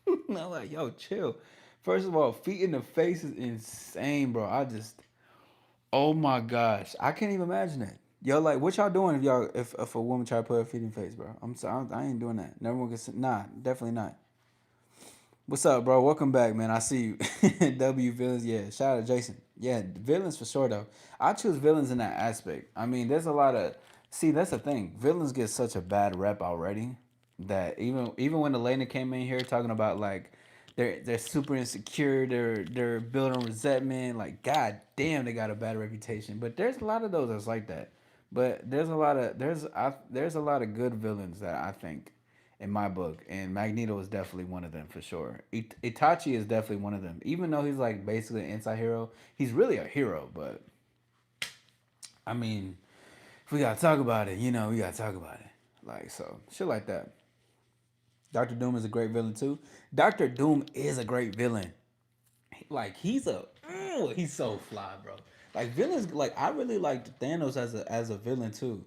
I'm like, yo, chill. First of all, feet in the face is insane, bro. Oh my gosh, I can't even imagine that. Yo, like, what y'all doing if a woman try to put her feet in your face, bro? I'm sorry, I ain't doing that. Never gonna nah, definitely not. What's up, bro? Welcome back, man. I see you. W villains, yeah. Shout out to Jason. Yeah, villains for sure though. I choose villains in that aspect. I mean, there's a lot of see. That's the thing. Villains get such a bad rep already that even when Elena came in here talking about like they're super insecure, they're building resentment. Like, god damn, they got a bad reputation. But there's a lot of those that's like that. But there's a lot of good villains that I think in my book, and Magneto is definitely one of them for sure. Itachi is definitely one of them. Even though he's like basically an anti-hero, he's really a hero. But I mean, if we gotta talk about it, we gotta talk about it. Like so, shit like that. Doctor Doom is a great villain too. Doctor Doom is a great villain. Like he's so fly, bro. Like villains, like I really liked Thanos as a villain too.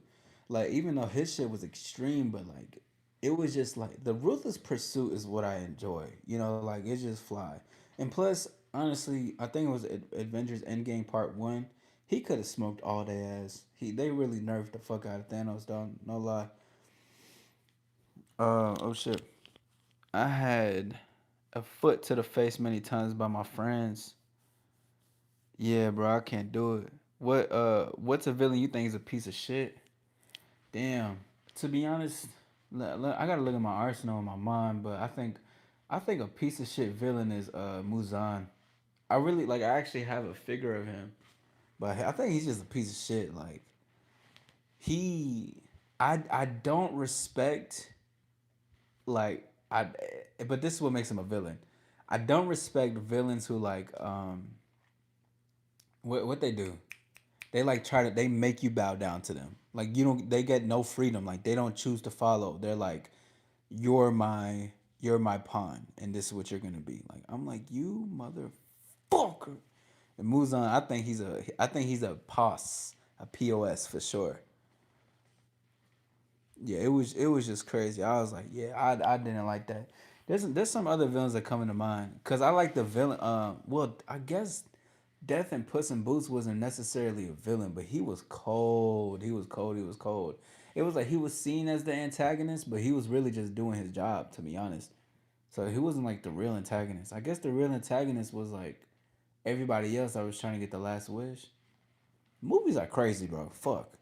Like even though his shit was extreme, but like it was just like the ruthless pursuit is what I enjoy. Like it's just fly. And plus, honestly, I think it was Avengers Endgame Part One. He could have smoked all their ass. They really nerfed the fuck out of Thanos, dog. No lie. Oh shit. I had a foot to the face many times by my friends. Yeah, bro, I can't do it. What's a villain you think is a piece of shit? Damn. To be honest, I gotta look at my arsenal in my mind, but I think a piece of shit villain is Muzan. I really like. I actually have a figure of him, but I think he's just a piece of shit. Like he, I don't respect like I, but this is what makes him a villain. I don't respect villains who like what they do. They like they make you bow down to them. Like you don't they get no freedom. Like they don't choose to follow. They're like you're my pawn and this is what you're going to be. Like I'm like you motherfucker. And moves on. I think he's a POS, a POS for sure. Yeah, it was just crazy. I was like, yeah, I didn't like that. There's some other villains that come into mind because I like the villain. Well, I guess Death and Puss in Boots wasn't necessarily a villain, but he was cold. He was cold. He was cold. It was like he was seen as the antagonist, but he was really just doing his job, to be honest. So he wasn't like the real antagonist. I guess the real antagonist was like everybody else that was trying to get the last wish. Movies are crazy, bro. Fuck.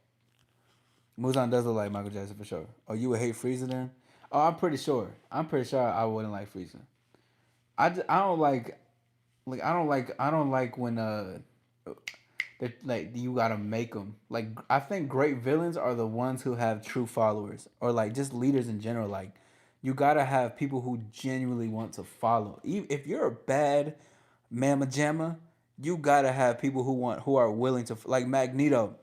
Muzan does look like Michael Jackson for sure. Oh, you would hate Frieza then? Oh, I'm pretty sure. I'm pretty sure I wouldn't like Frieza. I don't like I don't like when They're like you gotta make them. Like I think great villains are the ones who have true followers, or like just leaders in general. Like you gotta have people who genuinely want to follow. If you're a bad mamma jamma, you gotta have people who are willing to like Magneto.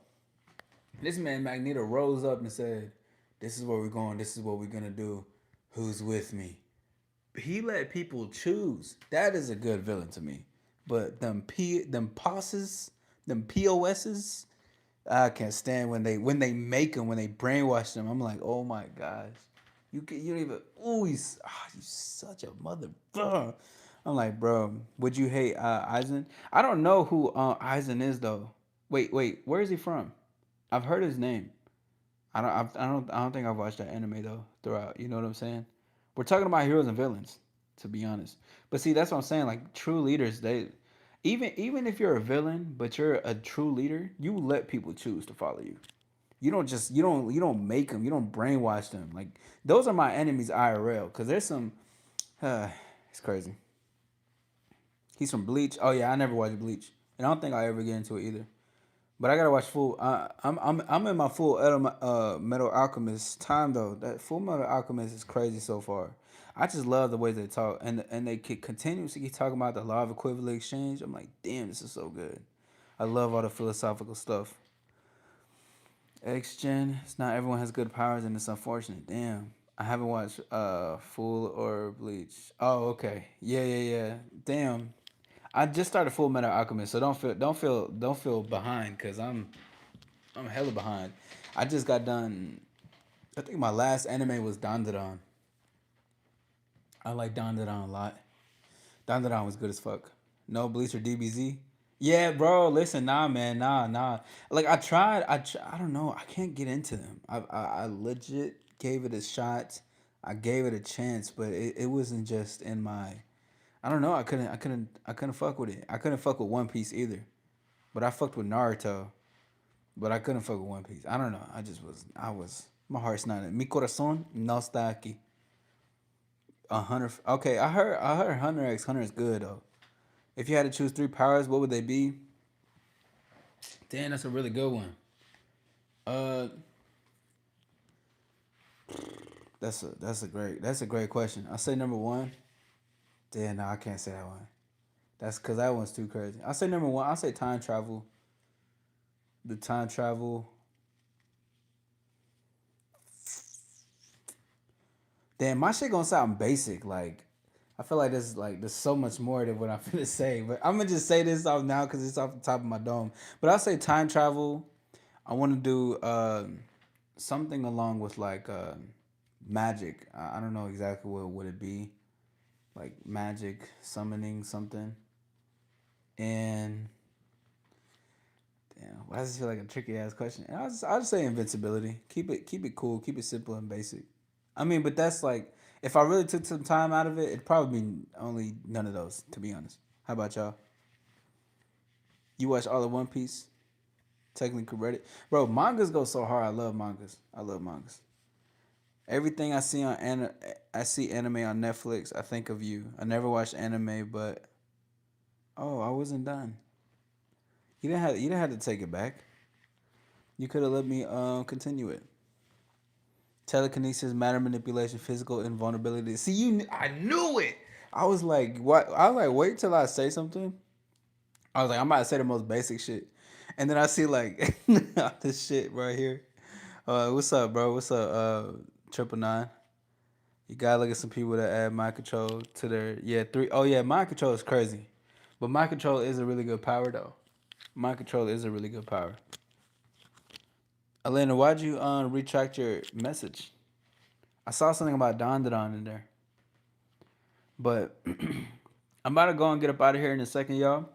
This man Magneto rose up and said, "This is where we're going. This is what we're gonna do. Who's with me?" He let people choose. That is a good villain to me. But them posses, them POSs, I can't stand when they make them, when they brainwash them. I'm like, oh my gosh, you don't even. Ooh, you such a mother. Ugh. I'm like, bro, would you hate Eisen? I don't know who Eisen is though. Wait, where is he from? I've heard his name. I don't think I've watched that anime though throughout. You know what I'm saying? We're talking about heroes and villains, to be honest. But see, that's what I'm saying. Like true leaders, they even if you're a villain, but you're a true leader, you let people choose to follow you. You don't make them. You don't brainwash them. Like those are my enemies IRL. Cause there's some. It's crazy. He's from Bleach. Oh yeah, I never watched Bleach, and I don't think I'll ever get into it either. But I gotta watch full. I'm in my full Metal Alchemist time though. That Full Metal Alchemist is crazy so far. I just love the way they talk, and they keep continuously keep talking about the law of equivalent exchange. I'm like, damn, this is so good. I love all the philosophical stuff. X Gen. It's not everyone has good powers, and it's unfortunate. Damn, I haven't watched Full or Bleach. Oh, okay. Yeah. Damn, I just started Full Metal Alchemist, so don't feel behind, cause I'm hella behind. I just got done. I think my last anime was Dandadan. I like Dandadan a lot. Dandadan was good as fuck. No Bleach or DBZ. Yeah, bro. Listen, nah, man, nah. Like I tried. I don't know. I can't get into them. I legit gave it a shot. I gave it a chance, but it wasn't just in my. I don't know. I couldn't fuck with it. I couldn't fuck with One Piece either. But I fucked with Naruto. But I couldn't fuck with One Piece. I don't know. I was. My heart's not in. Mi corazón no está aquí. Hunter. Okay, I heard Hunter X Hunter is good though. If you had to choose three powers, what would they be? Damn, that's a really good one. Uh, that's a great question. I say number one. Damn, no, I can't say that one. That's because that one's too crazy. I say number one. I say time travel. The time travel. Damn, my shit gonna sound basic. Like, I feel like there's so much more than what I'm gonna say. But I'm gonna just say this off now because it's off the top of my dome. But I'll say time travel. I want to do something along with like magic. I don't know exactly what would it be. Like magic, summoning something, and damn, why does this feel like a tricky ass question? And I'll just say invincibility. Keep it cool. Keep it simple and basic. I mean, but that's like if I really took some time out of it, it'd probably be only none of those. To be honest, how about y'all? You watch all of One Piece? Technically read it, bro. Mangas go so hard. I love mangas. I love mangas. Everything I see anime on Netflix. I think of you. I never watched anime, but oh, I wasn't done. You didn't have to take it back. You could have let me continue it. Telekinesis, matter manipulation, physical invulnerability. See, I knew it. I was like, what? I was like, wait till I say something. I was like, I'm about to say the most basic shit, and then I see like this shit right here. What's up, bro? What's up, triple nine? You gotta look at some people that add mind control to their three. Oh yeah, mind control is crazy, but mind control is a really good power though. Mind control is a really good power. Elena, why'd you retract your message? I saw something about Don Don in there, but I'm about to go and get up out of here in a second, y'all.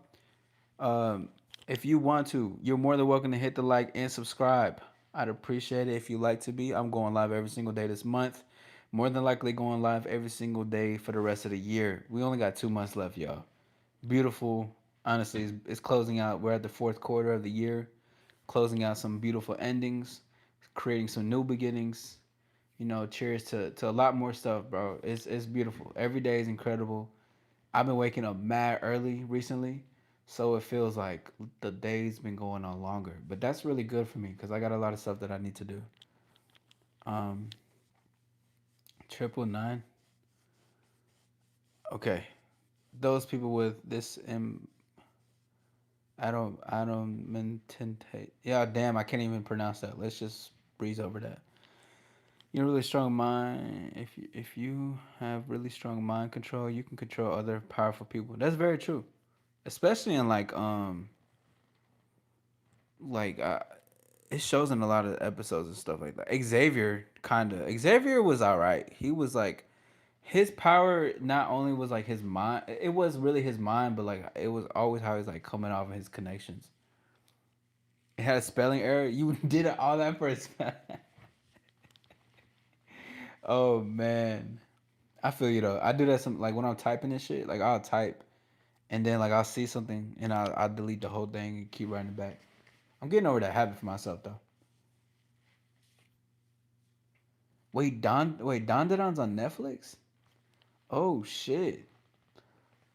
Um, if you want to, you're more than welcome to hit the like and subscribe. I'd appreciate it if you like to be. I'm going live every single day this month. More than likely going live every single day for the rest of the year. We only got 2 months left, y'all. Beautiful. Honestly, it's closing out. We're at the fourth quarter of the year, closing out some beautiful endings, creating some new beginnings. Cheers to a lot more stuff, bro. It's beautiful. Every day is incredible. I've been waking up mad early recently, So it feels like the day's been going on longer. But that's really good for me because I got a lot of stuff that I need to do. Um, triple nine. Okay, those people with this adamantate. Yeah, damn, I can't even pronounce that. Let's just breeze over that. You're really strong mind. If you have really strong mind control, you can control other powerful people. That's very true, especially in like it shows in a lot of episodes and stuff like that. Xavier was all right. He was like his power not only was like his mind. It was really his mind, but like it was always how he's like coming off of his connections. It had a spelling error. You did all that for a spell. Oh man. I feel you though. I do that some like when I'm typing this shit. Like I'll type and then like I'll see something and I'll delete the whole thing and keep writing it back. I'm getting over that habit for myself though. Don Don's on Netflix. Oh shit!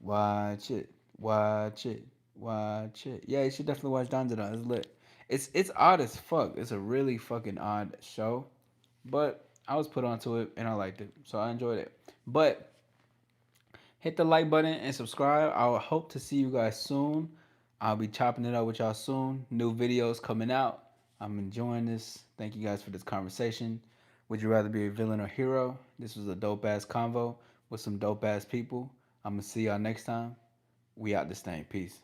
Watch it, watch it, watch it. Yeah, you should definitely watch Don Don. It's lit. It's odd as fuck. It's a really fucking odd show, but I was put onto it and I liked it, so I enjoyed it. But hit the like button and subscribe. I hope to see you guys soon. I'll be chopping it up with y'all soon. New videos coming out. I'm enjoying this. Thank you guys for this conversation. Would you rather be a villain or hero? This was a dope ass convo with some dope ass people. I'm gonna see y'all next time. We out this thing. Peace.